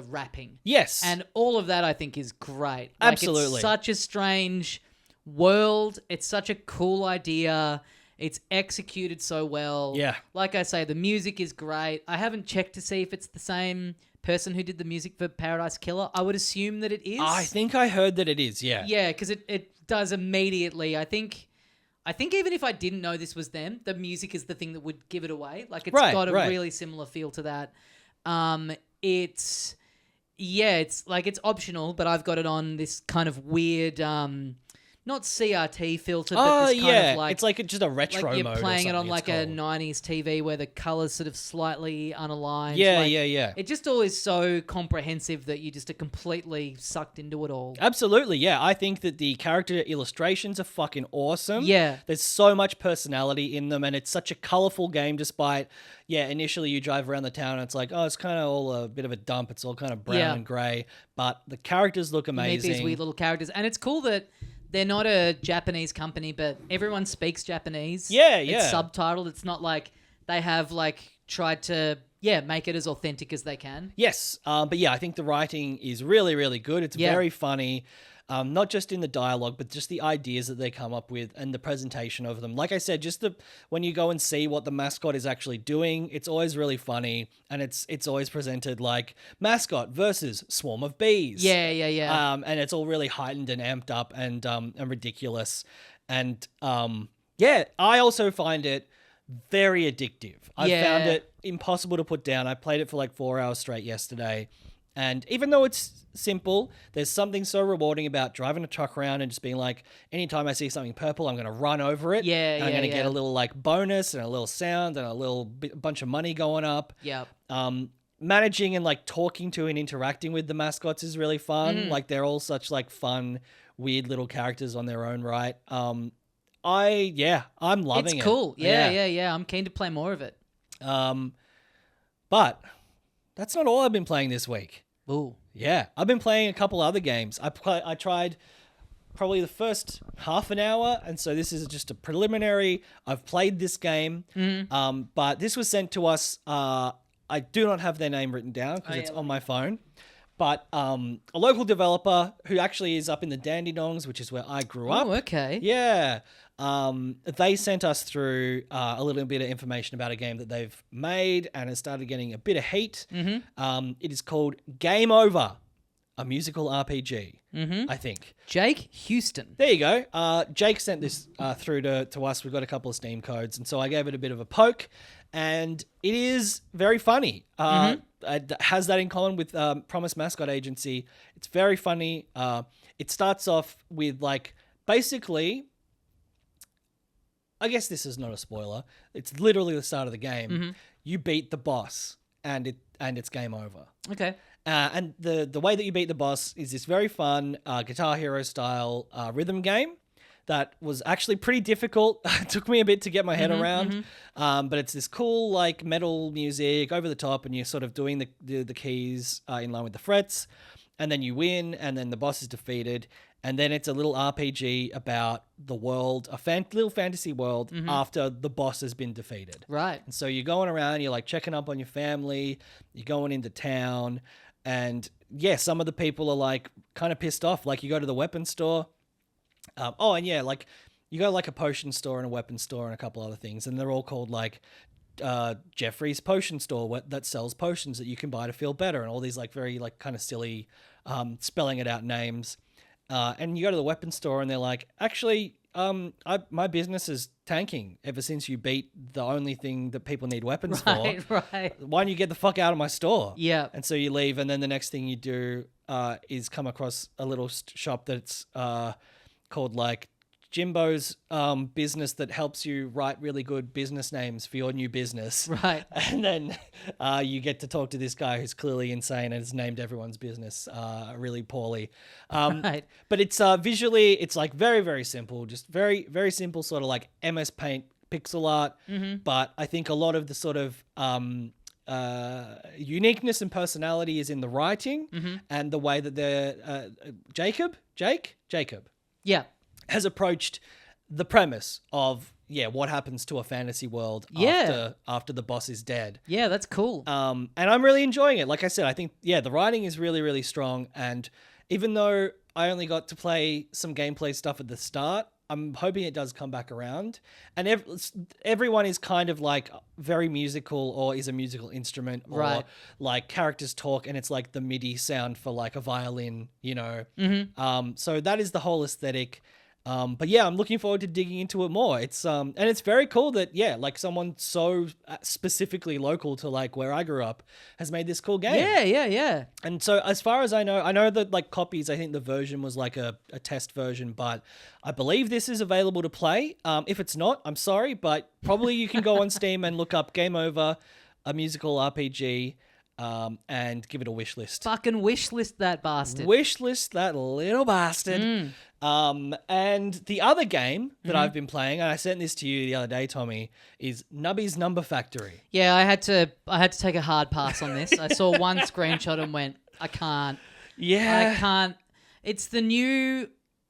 wrapping. Yes. And all of that I think is great. Absolutely. It's such a strange world. It's such a cool idea. It's executed so well. Yeah. Like I say, the music is great. I haven't checked to see if it's the same person who did the music for Paradise Killer. I would assume that it is. I think I heard that it is, yeah. Yeah, because it does immediately. I think even if I didn't know this was them, the music is the thing that would give it away. Like it's got a really similar feel to that. It's like it's optional, but I've got it on this kind of weird, not CRT filter, but this kind of like... it's like just a retro like you're mode playing it on like a 90s TV where the colours sort of slightly unaligned. Yeah. It just all is so comprehensive that you just are completely sucked into it all. Absolutely, yeah. I think that the character illustrations are fucking awesome. Yeah. There's so much personality in them, and it's such a colourful game despite... Yeah, initially you drive around the town and it's like, it's kind of all a bit of a dump. It's all kind of brown and grey. But the characters look amazing. You meet these weird little characters. And it's cool that they're not a Japanese company, but everyone speaks Japanese. Yeah. It's subtitled. It's not like they have like tried to, make it as authentic as they can. Yes. But yeah, I think the writing is really, really good. It's very funny. Not just in the dialogue, but just the ideas that they come up with and the presentation of them. Like I said, just when you go and see what the mascot is actually doing, it's always really funny, and it's always presented like mascot versus swarm of bees. Yeah. And it's all really heightened and amped up and ridiculous. And I also find it very addictive. I found it impossible to put down. I played it for like 4 hours straight yesterday. And even though it's simple, there's something so rewarding about driving a truck around and just being like, anytime I see something purple, I'm going to run over it. And I'm going to get a little like bonus and a little sound and a little bunch of money going up. Yep. Managing and like talking to and interacting with the mascots is really fun. Like they're all such like fun, weird little characters on their own right. I'm loving it. It's cool. Yeah. I'm keen to play more of it. But that's not all I've been playing this week. Ooh. Yeah, I've been playing a couple other games. I tried probably the first half an hour, and so this is just a preliminary. I've played this game, but this was sent to us. I do not have their name written down because it's on my phone. But a local developer who actually is up in the Dandenongs, which is where I grew up. Oh, okay. Yeah. They sent us through a little bit of information about a game that they've made and has started getting a bit of heat. It is called Game Over, a musical RPG, I think. Jake Houston. There you go. Jake sent this through to us. We've got a couple of Steam codes, and so I gave it a bit of a poke, and it is very funny. It has that in common with Promise Mascot Agency. It's very funny. It starts off with, like, basically, I guess this is not a spoiler. It's literally the start of the game. You beat the boss, and it's game over. Okay. And the way that you beat the boss is this very fun Guitar Hero style rhythm game that was actually pretty difficult. It took me a bit to get my head around. But it's this cool, like, metal music over the top, and you're sort of doing the keys in line with the frets, and then you win, and then the boss is defeated. And then it's a little RPG about the world, little fantasy world after the boss has been defeated. Right. And so you're going around, you're, like, checking up on your family, you're going into town, and yeah, some of the people are, like, kind of pissed off. Like, you go to the weapon store. And yeah, like, you go to, like, a potion store and a weapon store and a couple other things, and they're all called, like, Jeffrey's Potion Store that sells potions that you can buy to feel better, and all these, like, very, like, kind of silly spelling it out names. And you go to the weapon store and they're like, actually, my business is tanking ever since you beat the only thing that people need weapons for. Right. Why don't you get the fuck out of my store? Yeah. And so you leave, and then the next thing you do is come across a little shop that's called, like, Jimbo's business that helps you write really good business names for your new business. Right. And then you get to talk to this guy who's clearly insane and has named everyone's business really poorly. Right. But it's visually, it's, like, very, very simple, just very, very simple sort of, like, MS Paint pixel art. But I think a lot of the sort of uniqueness and personality is in the writing and the way that they're Jacob Yeah. has approached the premise of, what happens to a fantasy world after the boss is dead. Yeah, that's cool. And I'm really enjoying it. Like I said, I think, the writing is really, really strong. And even though I only got to play some gameplay stuff at the start, I'm hoping it does come back around. And everyone is kind of, like, very musical or is a musical instrument, or Right. like characters talk and it's like the MIDI sound for, like, a violin, you know? So that is the whole aesthetic. But yeah, I'm looking forward to digging into it more. It's and it's very cool that like someone so specifically local to, like, where I grew up has made this cool game. Yeah. And so as far as I know that, like, copies, I think the version was like a test version, but I believe this is available to play. If it's not, I'm sorry, but probably you can go on Steam and look up Game Over, a musical RPG, and give it a wish list. Fucking wish list that bastard. Wish list that little bastard. And the other game that I've been playing, and I sent this to you the other day, Tommy, is Nubby's Number Factory. Yeah, I had to take a hard pass on this. I saw one screenshot and went, I can't. Yeah. I can't. It's the new,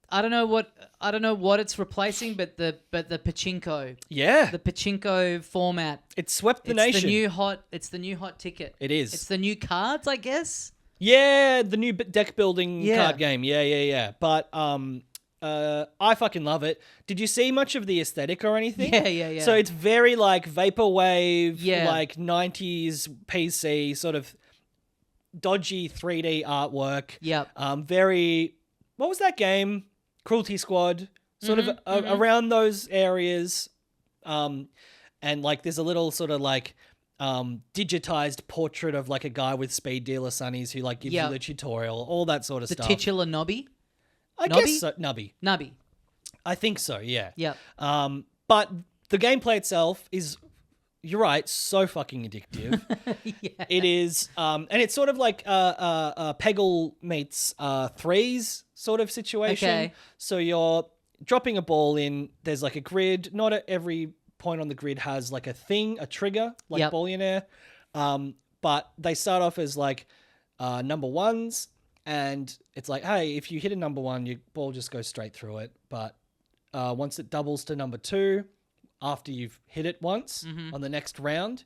I don't know what it's replacing, but the pachinko. Yeah. The pachinko format. It swept the nation. It's the new hot ticket. It is. It's the new cards, I guess. Yeah, the new deck building card game. Yeah. But I fucking love it. Did you see much of the aesthetic or anything? Yeah. So it's very, like, vaporwave, Yeah. like 90s PC sort of dodgy 3D artwork. Yep. Very, what was that game? Cruelty Squad. Sort of around those areas. And, like, there's a little sort of, like, digitized portrait of, like, a guy with speed dealer sunnies who, like, gives you the tutorial, all that sort of The stuff. titular Nubby. I guess so. Nubby. I think so, yeah. Yep. But the gameplay itself is, you're right, so fucking addictive. Yeah. It is, and it's sort of like Peggle meets Threes sort of situation. Okay. So you're dropping a ball in, there's, like, a grid. Not at every point on the grid has, like, a trigger, like Billionaire. But they start off as, like, number ones, and it's like, hey, if you hit a number one, your ball just goes straight through it. But once it doubles to number two, after you've hit it once on the next round,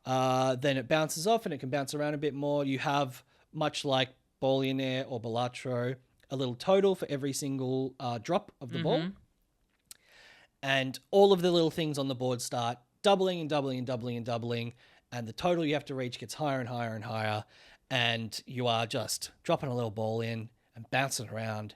then it bounces off and it can bounce around a bit more. You have, much like Billionaire or Balatro, a little total for every single drop of the ball. and all of the little things on the board start doubling and doubling and doubling and doubling, and the total you have to reach gets higher and higher and higher, and you are just dropping a little ball in and bouncing around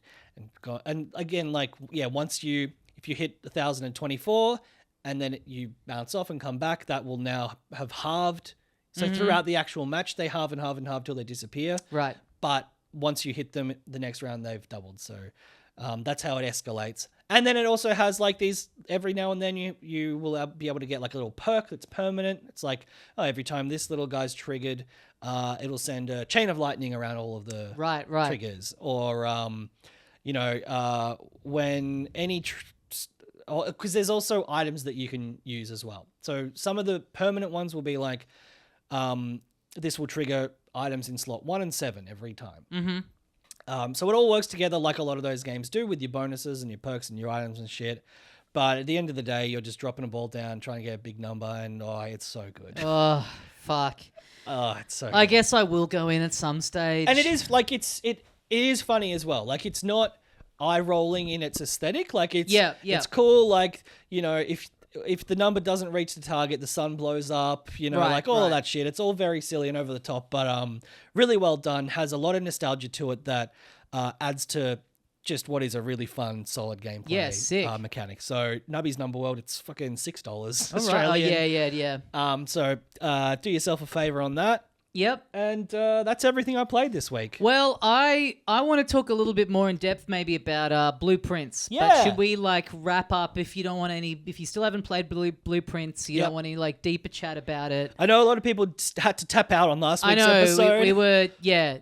and again, like, yeah, if you hit 1,024 and then you bounce off and come back, that will now have halved. So throughout the actual match, they halve and halve and halve till they disappear. Right. But once you hit them the next round, they've doubled. So that's how it escalates. And then it also has like these, every now and then you will be able to get like a little perk that's permanent. It's like, oh, every time this little guy's triggered, it'll send a chain of lightning around all of the triggers. Or, when any... because there's also items that you can use as well. So some of the permanent ones will be like, this will trigger items in slot 1 and 7 every time. So it all works together like a lot of those games do, with your bonuses and your perks and your items and shit. But at the end of the day, you're just dropping a ball down, trying to get a big number, and it's so good. Oh, fuck. Oh, it's so good. I guess I will go in at some stage. And it is like it is funny as well. Like, it's not eye rolling in its aesthetic. Like, it's cool. Like, if the number doesn't reach the target, the sun blows up, all of that shit. It's all very silly and over the top, but really well done. Has a lot of nostalgia to it that adds to just what is a really fun, solid gameplay mechanic. So Nubby's Number World, it's fucking $6 Australian. Yeah. So do yourself a favor on that. Yep. And that's everything I played this week. Well, I want to talk a little bit more in depth maybe about Blueprints. Yeah. But should we wrap up if you don't want if you still haven't played Blueprints, you don't want any deeper chat about it? I know a lot of people had to tap out on last week's episode. We were, yeah.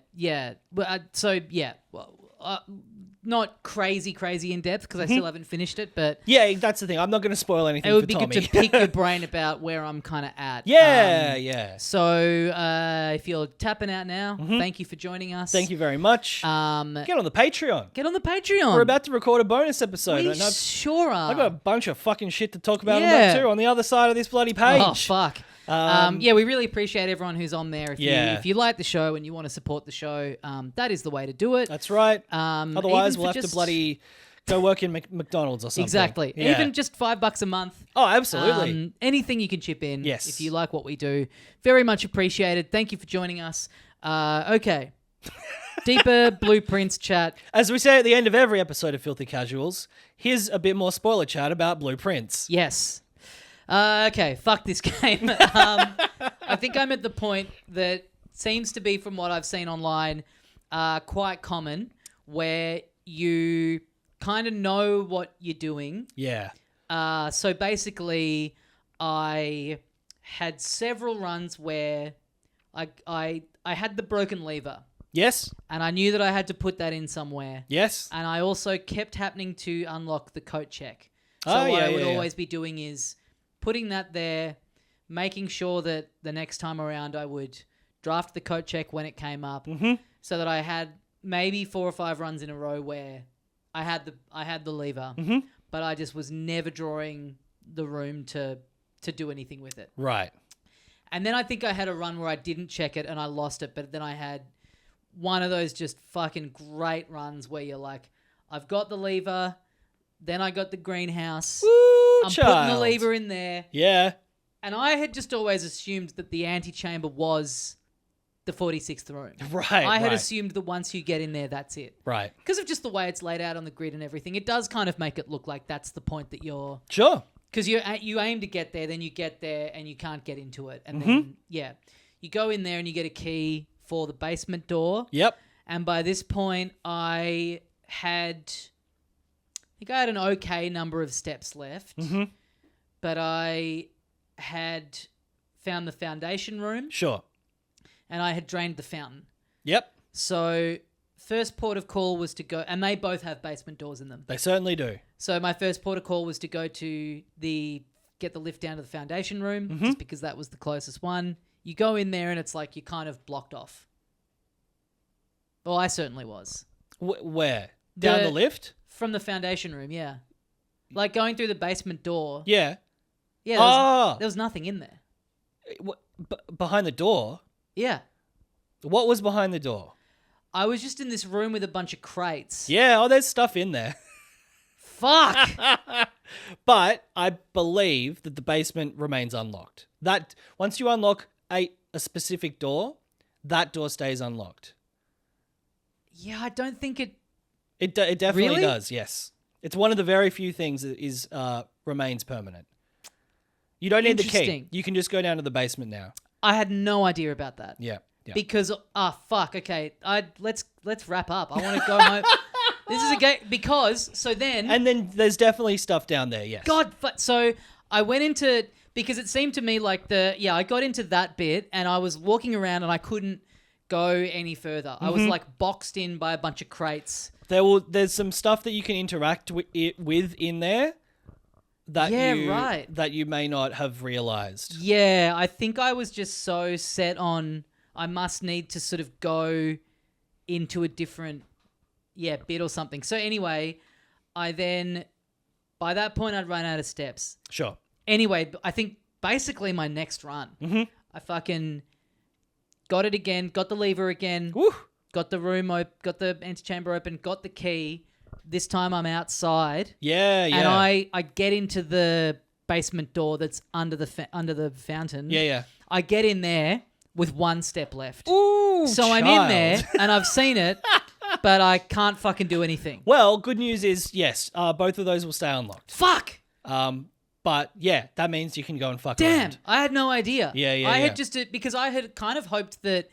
Not crazy in depth because I still haven't finished it, but... Yeah, that's the thing. I'm not going to spoil anything for Tommy. It would be good to pick your brain about where I'm kind of at. Yeah. So if you're tapping out now, thank you for joining us. Thank you very much. Get on the Patreon. We're about to record a bonus episode. We sure are. I've got a bunch of fucking shit to talk about on that too, on the other side of this bloody page. Oh, fuck. We really appreciate everyone who's on there. If you like the show and you want to support the show, that is the way to do it. That's right. Otherwise, we'll have to bloody go work in McDonald's or something. Exactly. Yeah. Even just $5 a month. Oh, absolutely. Anything you can chip in. Yes. If you like what we do, very much appreciated. Thank you for joining us. Okay. Deeper Blueprints chat. As we say at the end of every episode of Filthy Casuals, here's a bit more spoiler chat about Blueprints. Yes. Okay, fuck this game. I think I'm at the point that seems to be, from what I've seen online, quite common, where you kind of know what you're doing. Yeah. So basically, I had several runs where I had the broken lever. Yes. And I knew that I had to put that in somewhere. Yes. And I also kept happening to unlock the coat check. So what I would always be doing is putting that there, making sure that the next time around I would draft the coat check when it came up, so that I had maybe 4 or 5 runs in a row where I had the lever, but I just was never drawing the room to do anything with it. Right. And then I think I had a run where I didn't check it and I lost it, but then I had one of those just fucking great runs where you're like, I've got the lever, then I got the greenhouse. Woo, I'm putting the lever in there. Yeah. And I had just always assumed that the antechamber was the 46th room. Right. I had assumed that once you get in there, that's it. Right. Because of just the way it's laid out on the grid and everything, it does kind of make it look like that's the point that you're... Sure. Because you aim to get there, then you get there and you can't get into it. And then, you go in there and you get a key for the basement door. Yep. And by this point, I think I had an okay number of steps left, but I had found the foundation room. Sure. And I had drained the fountain. Yep. So first port of call was to go, and they both have basement doors in them. They certainly do. So my first port of call was to go to get the lift down to the foundation room, just because that was the closest one. You go in there and it's like you're kind of blocked off. Well, I certainly was. Where? Down the lift? From the foundation room, yeah. Like going through the basement door. Yeah. Yeah, there was nothing in there. Behind the door? Yeah. What was behind the door? I was just in this room with a bunch of crates. Yeah, there's stuff in there. Fuck! But I believe that the basement remains unlocked. That once you unlock a specific door, that door stays unlocked. Yeah, I don't think it... It definitely Really? does, yes. It's one of the very few things that is remains permanent. You don't need the key. Interesting. You can just go down to the basement now. I had no idea about that. Yeah. Because fuck, okay. Let's wrap up. I want to go home. This is a game because And then there's definitely stuff down there, yes. So I went into, because it seemed to me like I got into that bit and I was walking around and I couldn't go any further. I was like boxed in by a bunch of crates. There's some stuff that you can interact with in there that you may not have realized. Yeah, I think I was just so set on I must need to sort of go into a different bit or something. So anyway, by that point I'd run out of steps. Sure. Anyway, I think basically my next run, I fucking got it again, got the lever again, Woo. got the room got the antechamber open, got the key. This time I'm outside. Yeah. And I get into the basement door that's under the fountain. Yeah. I get in there with one step left. Ooh, so I'm in there and I've seen it, but I can't fucking do anything. Well, good news is, yes, both of those will stay unlocked. Fuck! But yeah, that means you can go and fuck Damn, around. I had no idea. Yeah. I had because I had kind of hoped that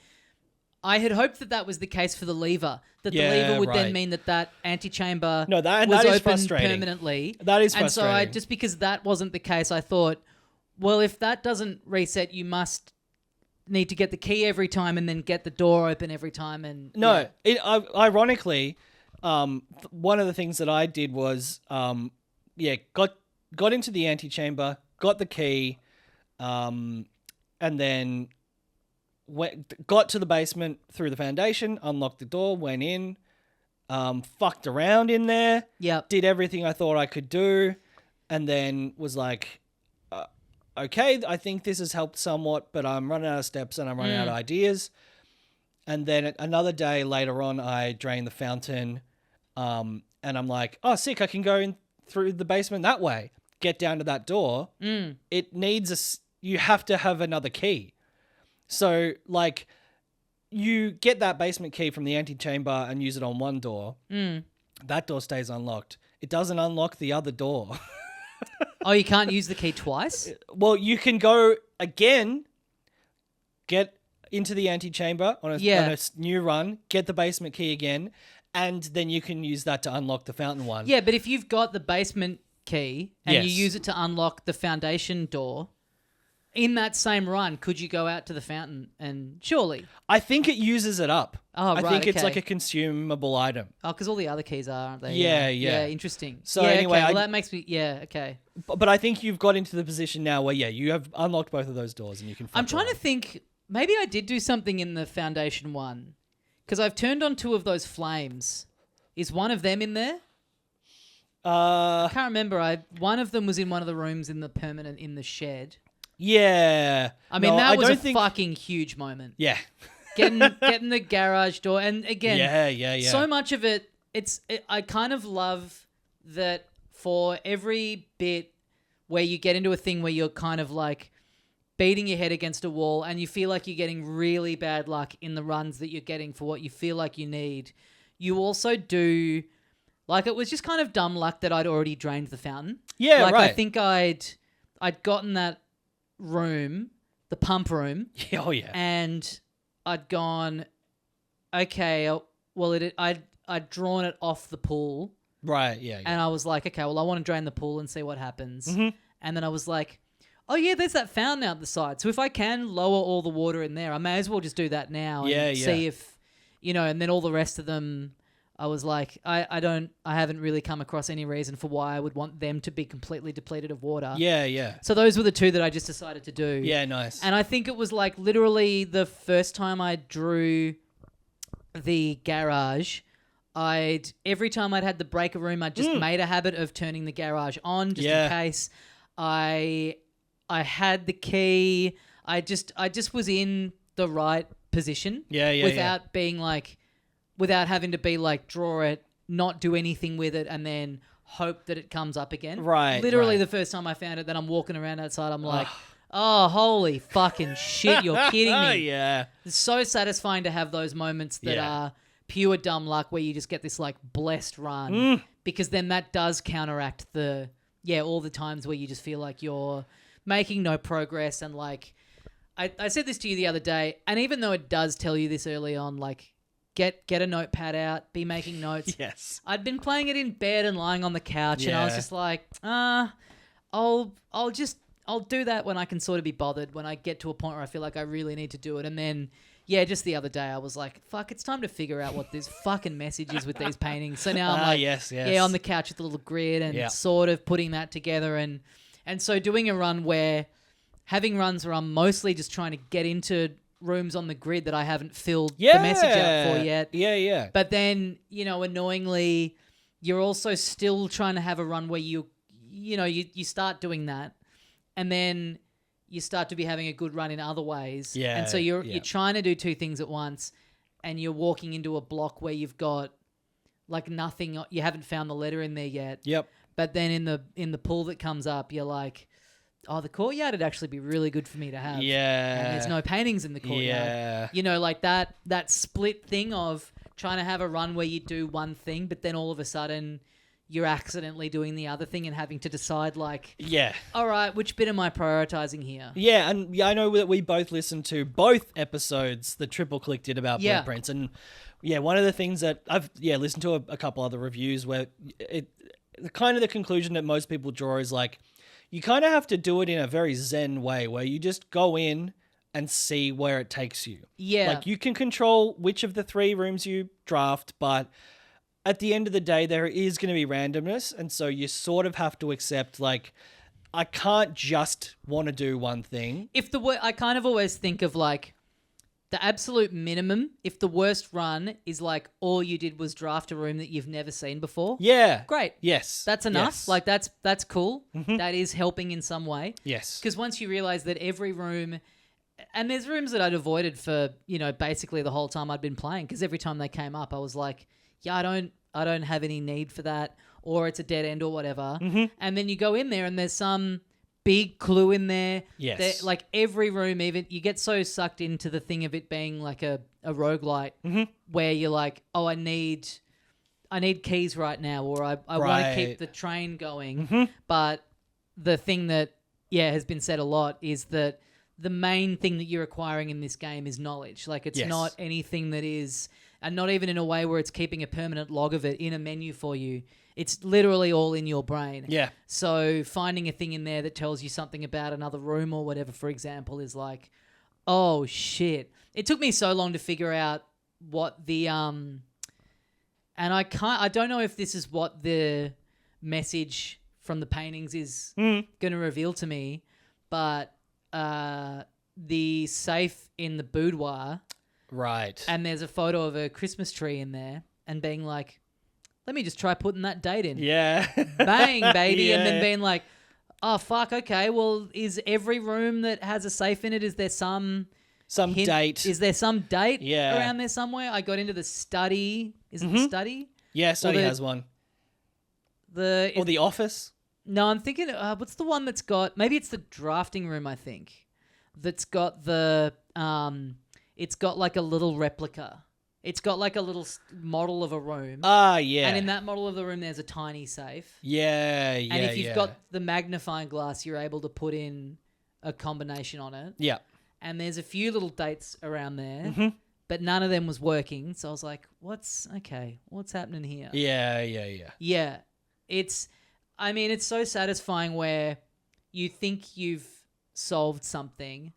that was the case for the lever. That the lever would then mean that antechamber was that is open frustrating. permanently. That is frustrating. And so just because that wasn't the case, I thought, well, if that doesn't reset, you must need to get the key every time and then get the door open every time. And ironically, one of the things that I did was, got into the antechamber, got the key, and then got to the basement through the foundation, unlocked the door, went in, fucked around in there, did everything I thought I could do, and then was like, okay, I think this has helped somewhat, but I'm running out of steps and I'm running out of ideas. And then another day later on, I drained the fountain, and I'm like, oh, sick, I can go in through the basement that way. Get down to that door. It needs you have to have another key. So, like, you get that basement key from the antechamber and use it on one door. That door stays unlocked. It doesn't unlock the other door. Oh, you can't use the key twice? Well, you can go again, get into the antechamber on a new run, get the basement key again, and then you can use that to unlock the fountain one. Yeah, but if you've got the basement key and you use it to unlock the foundation door, in that same run, could you go out to the fountain and surely? I think it uses it up. Oh, right, I think it's okay. like a consumable item. Oh, because all the other keys are, aren't they? Yeah. Yeah, interesting. So anyway, okay. Well, that makes me, okay. But I think you've got into the position now where, you have unlocked both of those doors and you can. I'm trying to think, maybe I did do something in the foundation one because I've turned on two of those flames. Is one of them in there? I can't remember. One of them was in one of the rooms in the shed. Yeah. I mean, that was a fucking huge moment. Yeah. Getting the garage door. And again, yeah. so much of it, I kind of love that for every bit where you get into a thing where you're kind of like beating your head against a wall and you feel like you're getting really bad luck in the runs that you're getting for what you feel like you need, you also do... Like, it was just kind of dumb luck that I'd already drained the fountain. Yeah, like, right. I think I'd gotten that room, the pump room. Oh, yeah. And I'd gone, okay, well, I'd drawn it off the pool. Right, yeah. And I was like, okay, well, I want to drain the pool and see what happens. Mm-hmm. And then I was like, oh, yeah, there's that fountain out the side. So if I can lower all the water in there, I may as well just do that now and see if, and then all the rest of them... I was like, I haven't really come across any reason for why I would want them to be completely depleted of water. Yeah. So those were the two that I just decided to do. Yeah, nice. And I think it was like literally the first time I drew the garage, every time I'd had the breaker room, I'd just made a habit of turning the garage on just in case. I had the key. I just was in the right position. Without being like... Without having to be like, draw it, not do anything with it, and then hope that it comes up again. Right. Literally right. the first time I found it, then I'm walking around outside, I'm like, oh, holy fucking shit, you're kidding me. Yeah. It's so satisfying to have those moments that are pure dumb luck where you just get this like blessed run because then that does counteract all the times where you just feel like you're making no progress and like I said this to you the other day, and even though it does tell you this early on, like get a notepad out, be making notes. Yes. I'd been playing it in bed and lying on the couch and I was just like, I'll do that when I can sort of be bothered, when I get to a point where I feel like I really need to do it. And then, just the other day I was like, fuck, it's time to figure out what this fucking message is with these paintings. So now I'm like, yes. on the couch with the little grid and sort of putting that together. And so doing a run having runs where I'm mostly just trying to get into rooms on the grid that I haven't filled the message out for yet. Yeah. But then, annoyingly, you're also still trying to have a run where you start doing that. And then you start to be having a good run in other ways. Yeah. And so you're trying to do two things at once and you're walking into a block where you've got like nothing, you haven't found the letter in there yet. Yep. But then in the pool that comes up, you're like, oh, the courtyard would actually be really good for me to have. Yeah. And there's no paintings in the courtyard. Yeah. Like that split thing of trying to have a run where you do one thing, but then all of a sudden you're accidentally doing the other thing and having to decide like, all right, which bit am I prioritizing here? Yeah, and I know that we both listened to both episodes that Triple Click did about blueprints. And one of the things that I've listened to a couple other reviews where the conclusion that most people draw is like, you kind of have to do it in a very zen way where you just go in and see where it takes you. Yeah. Like you can control which of the 3 rooms you draft, but at the end of the day, there is going to be randomness. And so you sort of have to accept like, I can't just want to do one thing. I kind of always think of like the absolute minimum, if the worst run is like all you did was draft a room that you've never seen before. Yeah. Great. Yes. That's enough. Yes. Like that's cool. Mm-hmm. That is helping in some way. Yes. Because once you realize that every room, and there's rooms that I'd avoided for, basically the whole time I'd been playing, because every time they came up, I was like, I don't have any need for that, or it's a dead end or whatever. Mm-hmm. And then you go in there and there's some big clue in there. Yes. Like every room, even you get so sucked into the thing of it being like a roguelite where you're like, oh, I need keys right now, or I want to keep the train going. Mm-hmm. But the thing that, has been said a lot is that the main thing that you're acquiring in this game is knowledge. Like it's not anything that is, and not even in a way where it's keeping a permanent log of it in a menu for you. It's literally all in your brain. Yeah. So finding a thing in there that tells you something about another room or whatever, for example, is like, oh shit. It took me so long to figure out what the and I don't know if this is what the message from the paintings is going to reveal to me, but the safe in the boudoir. Right. And there's a photo of a Christmas tree in there and being like, let me just try putting that date in. Yeah. Bang, baby. Yeah. And then being like, oh, fuck, okay, well, is every room that has a safe in it, is there some hint? Date? Is there some date around there somewhere? I got into the study. Is it the study? Yeah, study has one. Or the office? No, I'm thinking, what's the one that's got, maybe it's the drafting room, I think, that's got the, it's got like a little replica. It's got like a little model of a room. Ah, yeah. And in that model of the room, there's a tiny safe. Yeah. And if you've got the magnifying glass, you're able to put in a combination on it. Yeah. And there's a few little dates around there, but none of them was working. So I was like, what's happening here? Yeah. Yeah. It's so satisfying where you think you've solved something,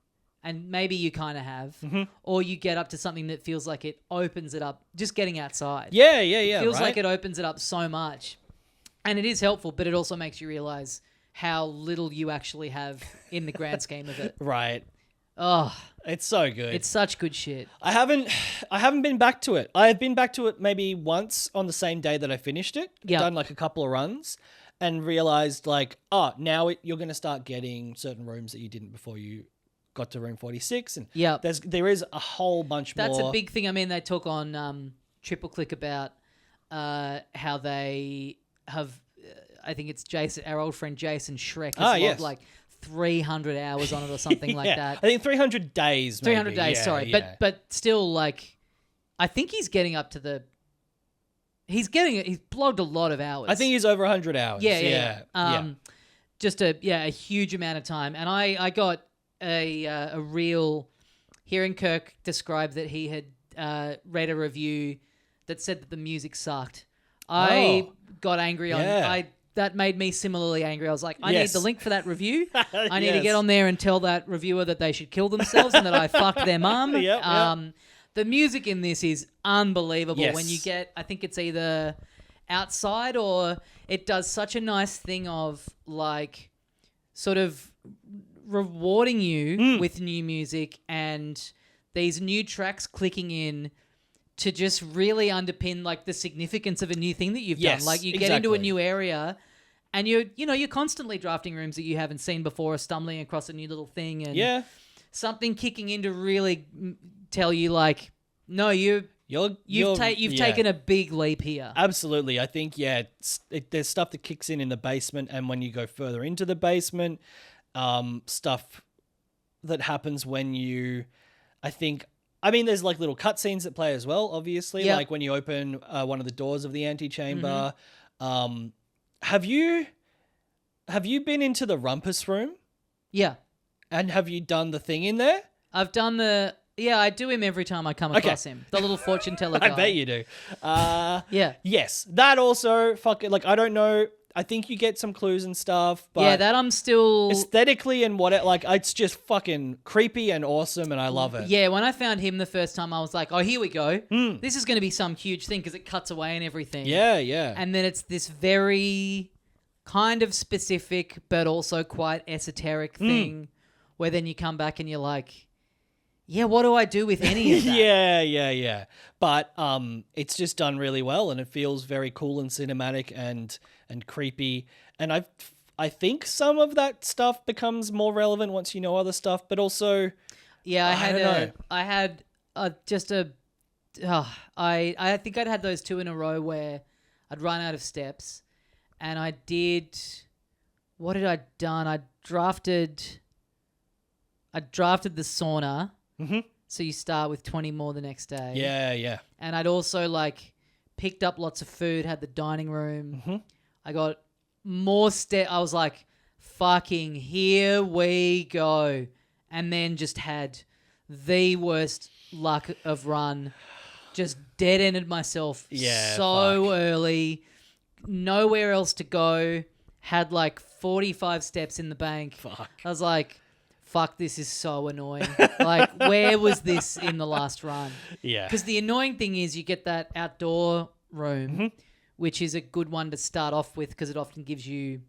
and maybe you kind of have, or you get up to something that feels like it opens it up, just getting outside. Yeah. It feels like it opens it up so much. And it is helpful, but it also makes you realize how little you actually have in the grand scheme of it. Right. Oh, it's so good. It's such good shit. I haven't been back to it. I have been back to it maybe once on the same day that I finished it. Yeah. Done like a couple of runs and realized like, now you're going to start getting certain rooms that you didn't before you got to room 46, and there is a whole bunch more. That's a big thing. I mean, they talk on Triple Click about how they have I think it's Jason, our old friend Jason Shrek, Ah, has yes. logged like 300 hours on it or something like that. I think 300 days. 300 maybe. days, Yeah, sorry, yeah. but still, like, I think he's getting up to the. He's blogged a lot of hours. I think he's over 100 hours. Yeah. Just a huge amount of time, and I got a real. Hearing Kirk describe that he had read a review that said that the music sucked. I got angry on. That made me similarly angry. I was like, I need the link for that review. I need to get on there and tell that reviewer that they should kill themselves and that I fucked their mum. The music in this is unbelievable. Yes. When you get, I think it's either outside or it does such a nice thing of like sort of rewarding you with new music and these new tracks clicking in to just really underpin like the significance of a new thing that you've done. Like you get into a new area and you're constantly drafting rooms that you haven't seen before or stumbling across a new little thing and something kicking in to really tell you like, no, you've taken a big leap here. Absolutely. I think, there's stuff that kicks in the basement, and when you go further into the basement, stuff that happens when you, there's like little cutscenes that play as well, obviously, like when you open one of the doors of the antechamber. Have you been into the rumpus room? Yeah. And have you done the thing in there? I've done I do him every time I come across him. The little fortune teller guy. I bet you do. Yeah. Yes. That also, I don't know. I think you get some clues and stuff, but yeah, that I'm still aesthetically and it's just fucking creepy and awesome, and I love it. Yeah, when I found him the first time, I was like, oh, here we go. This is going to be some huge thing because it cuts away and everything. Yeah, yeah. And then it's this very kind of specific but also quite esoteric thing where then you come back and you're like, yeah, what do I do with any of that? Yeah. But it's just done really well, and it feels very cool and cinematic and creepy. And I think some of that stuff becomes more relevant once you know other stuff, but also I think I'd had those two in a row where I'd run out of steps, and what had I done? I drafted the sauna. So you start with 20 more the next day. Yeah. And I'd also like picked up lots of food, had the dining room. I got more I was like, fucking here we go. And then just had the worst luck of run. Just dead-ended myself early. Nowhere else to go. Had like 45 steps in the bank. I was like, fuck, this is so annoying. Like, where was this in the last run? Yeah. Because the annoying thing is you get that outdoor room, which is a good one to start off with because it often gives you...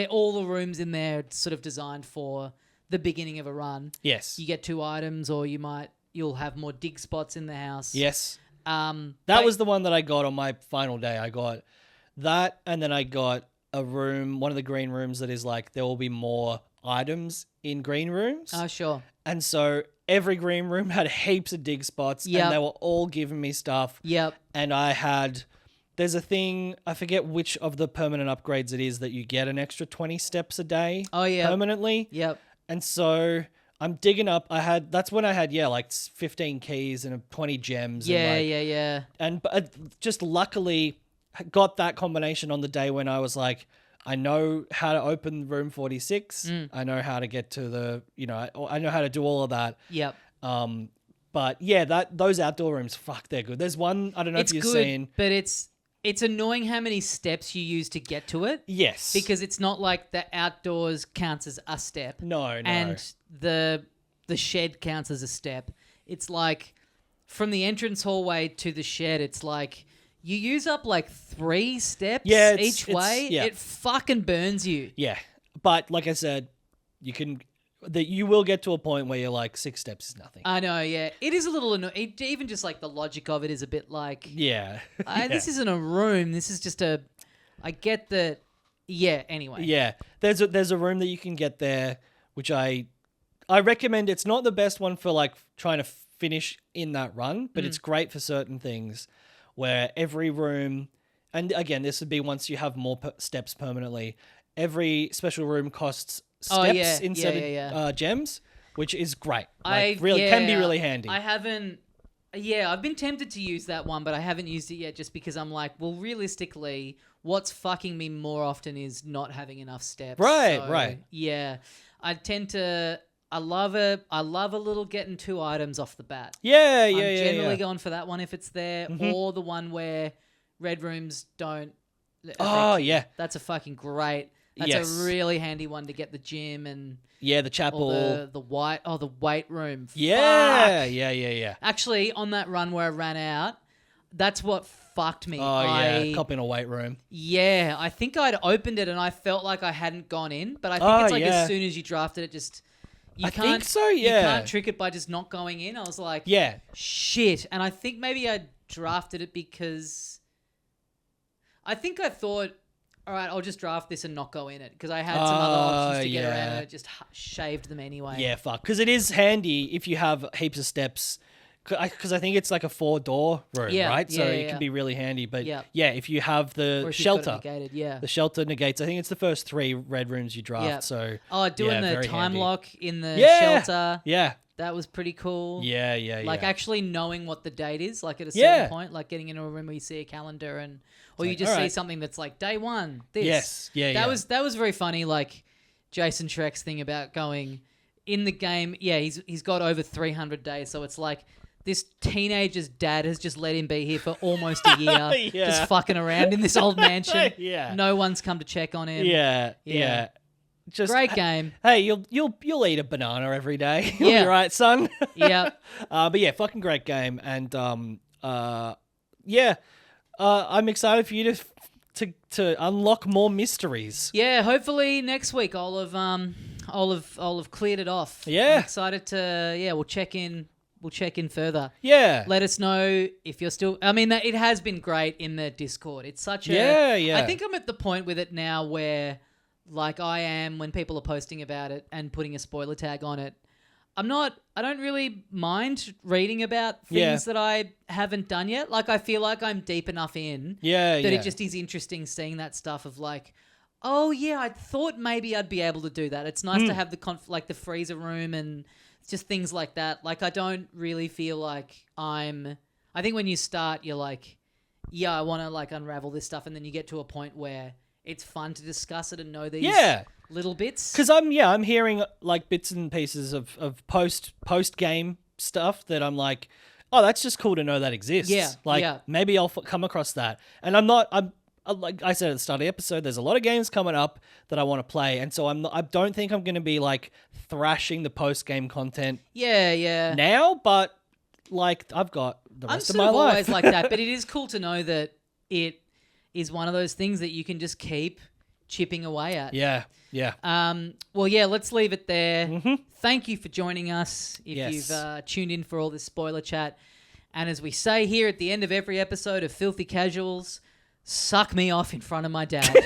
all the rooms in there sort of designed for the beginning of a run. Yes. You get 2 items or you'll have more dig spots in the house. Yes. That was the one that I got on my final day. I got that, and then I got a room, one of the green rooms that is like, there will be more items in green rooms. Oh, sure. And so every green room had heaps of dig spots, and they were all giving me stuff. Yep. And there's a thing, I forget which of the permanent upgrades it is that you get an extra 20 steps a day permanently. Yep. And so I'm digging up. That's when I had, like 15 keys and 20 gems. Yeah. And just luckily got that combination on the day when I was like, I know how to open room 46. I know how to get to the, I know how to do all of that. Yep. But yeah, those outdoor rooms, fuck, they're good. There's one, I don't know if you've seen. But it's annoying how many steps you use to get to it. Yes. Because it's not like the outdoors counts as a step. No. And the shed counts as a step. It's like from the entrance hallway to the shed, it's like you use up like 3 steps each way. Yeah. It fucking burns you. Yeah. But like I said, you will get to a point where you're like 6 steps is nothing. I know, yeah. It is a little annoying. Even just like the logic of it is a bit like... Yeah. This isn't a room. This is just I get the... Yeah, anyway. Yeah. There's a room that you can get there, which I recommend. It's not the best one for like trying to finish in that run, but it's great for certain things where every room and again, this would be once you have more steps permanently. Every special room costs steps instead of gems, which is great. Like, can be really handy. I haven't. Yeah, I've been tempted to use that one, but I haven't used it yet just because I'm like, well, realistically, what's fucking me more often is not having enough steps. Right. Yeah. I tend to... I love a little getting 2 items off the bat. I'm generally going for that one if it's there, or the one where red rooms don't... That's a fucking great... That's a really handy one to get the gym and... Yeah, the chapel. The weight room. Yeah. Fuck. Yeah. Actually, on that run where I ran out, that's what fucked me. Cop in a weight room. Yeah, I think I'd opened it and I felt like I hadn't gone in, but I think it's like as soon as you drafted it, just... I think so, yeah. You can't trick it by just not going in. I was like, shit. And I think maybe I drafted it because I think I thought, all right, I'll just draft this and not go in it because I had some other options to get around and it just shaved them anyway. Yeah, fuck. Because it is handy if you have heaps of steps because I think it's like a 4-door room, right? So it can be really handy. But if you have the shelter, the shelter negates. I think it's the first 3 red rooms you draft. So doing the time lock in the shelter. Yeah. That was pretty cool. Yeah. Like actually knowing what the date is, like at a certain point, like getting into a room where you see a calendar or you just see something that's like day 1. This. Yes. That was very funny. Like Jason Schreck's thing about going in the game. Yeah, he's got over 300 days, so it's like this teenager's dad has just let him be here for almost a year, just fucking around in this old mansion. No one's come to check on him. Yeah. Just great game. Hey, you'll eat a banana every day. You'll be right, son. Yeah. But yeah, fucking great game, and I'm excited for you to unlock more mysteries. Yeah, hopefully next week I'll have cleared it off. Yeah. I'm excited to we'll check in. We'll check in further. Yeah. Let us know if you're still... I mean, it has been great in the Discord. It's such a... Yeah. I think I'm at the point with it now where, like I am when people are posting about it and putting a spoiler tag on it, I don't really mind reading about things that I haven't done yet. Like, I feel like I'm deep enough in that it just is interesting seeing that stuff of like, oh, yeah, I thought maybe I'd be able to do that. It's nice to have the freezer room and... just things like that. Like, I don't really feel like I think when you start, you're like, yeah, I want to like unravel this stuff. And then you get to a point where it's fun to discuss it and know these little bits. Because I'm hearing like bits and pieces of post game stuff that I'm like, oh, that's just cool to know that exists. Yeah. Like maybe I'll come across that. And like I said at the start of the episode, there's a lot of games coming up that I want to play, and so I don't think I'm going to be like thrashing the post game content. Yeah. Now, but like I've got the rest of my life. I'm always like that, but it is cool to know that it is one of those things that you can just keep chipping away at. Yeah. Well, yeah. Let's leave it there. Mm-hmm. Thank you for joining us. If you've tuned in for all this spoiler chat, and as we say here at the end of every episode of Filthy Casuals. Suck me off in front of my dad.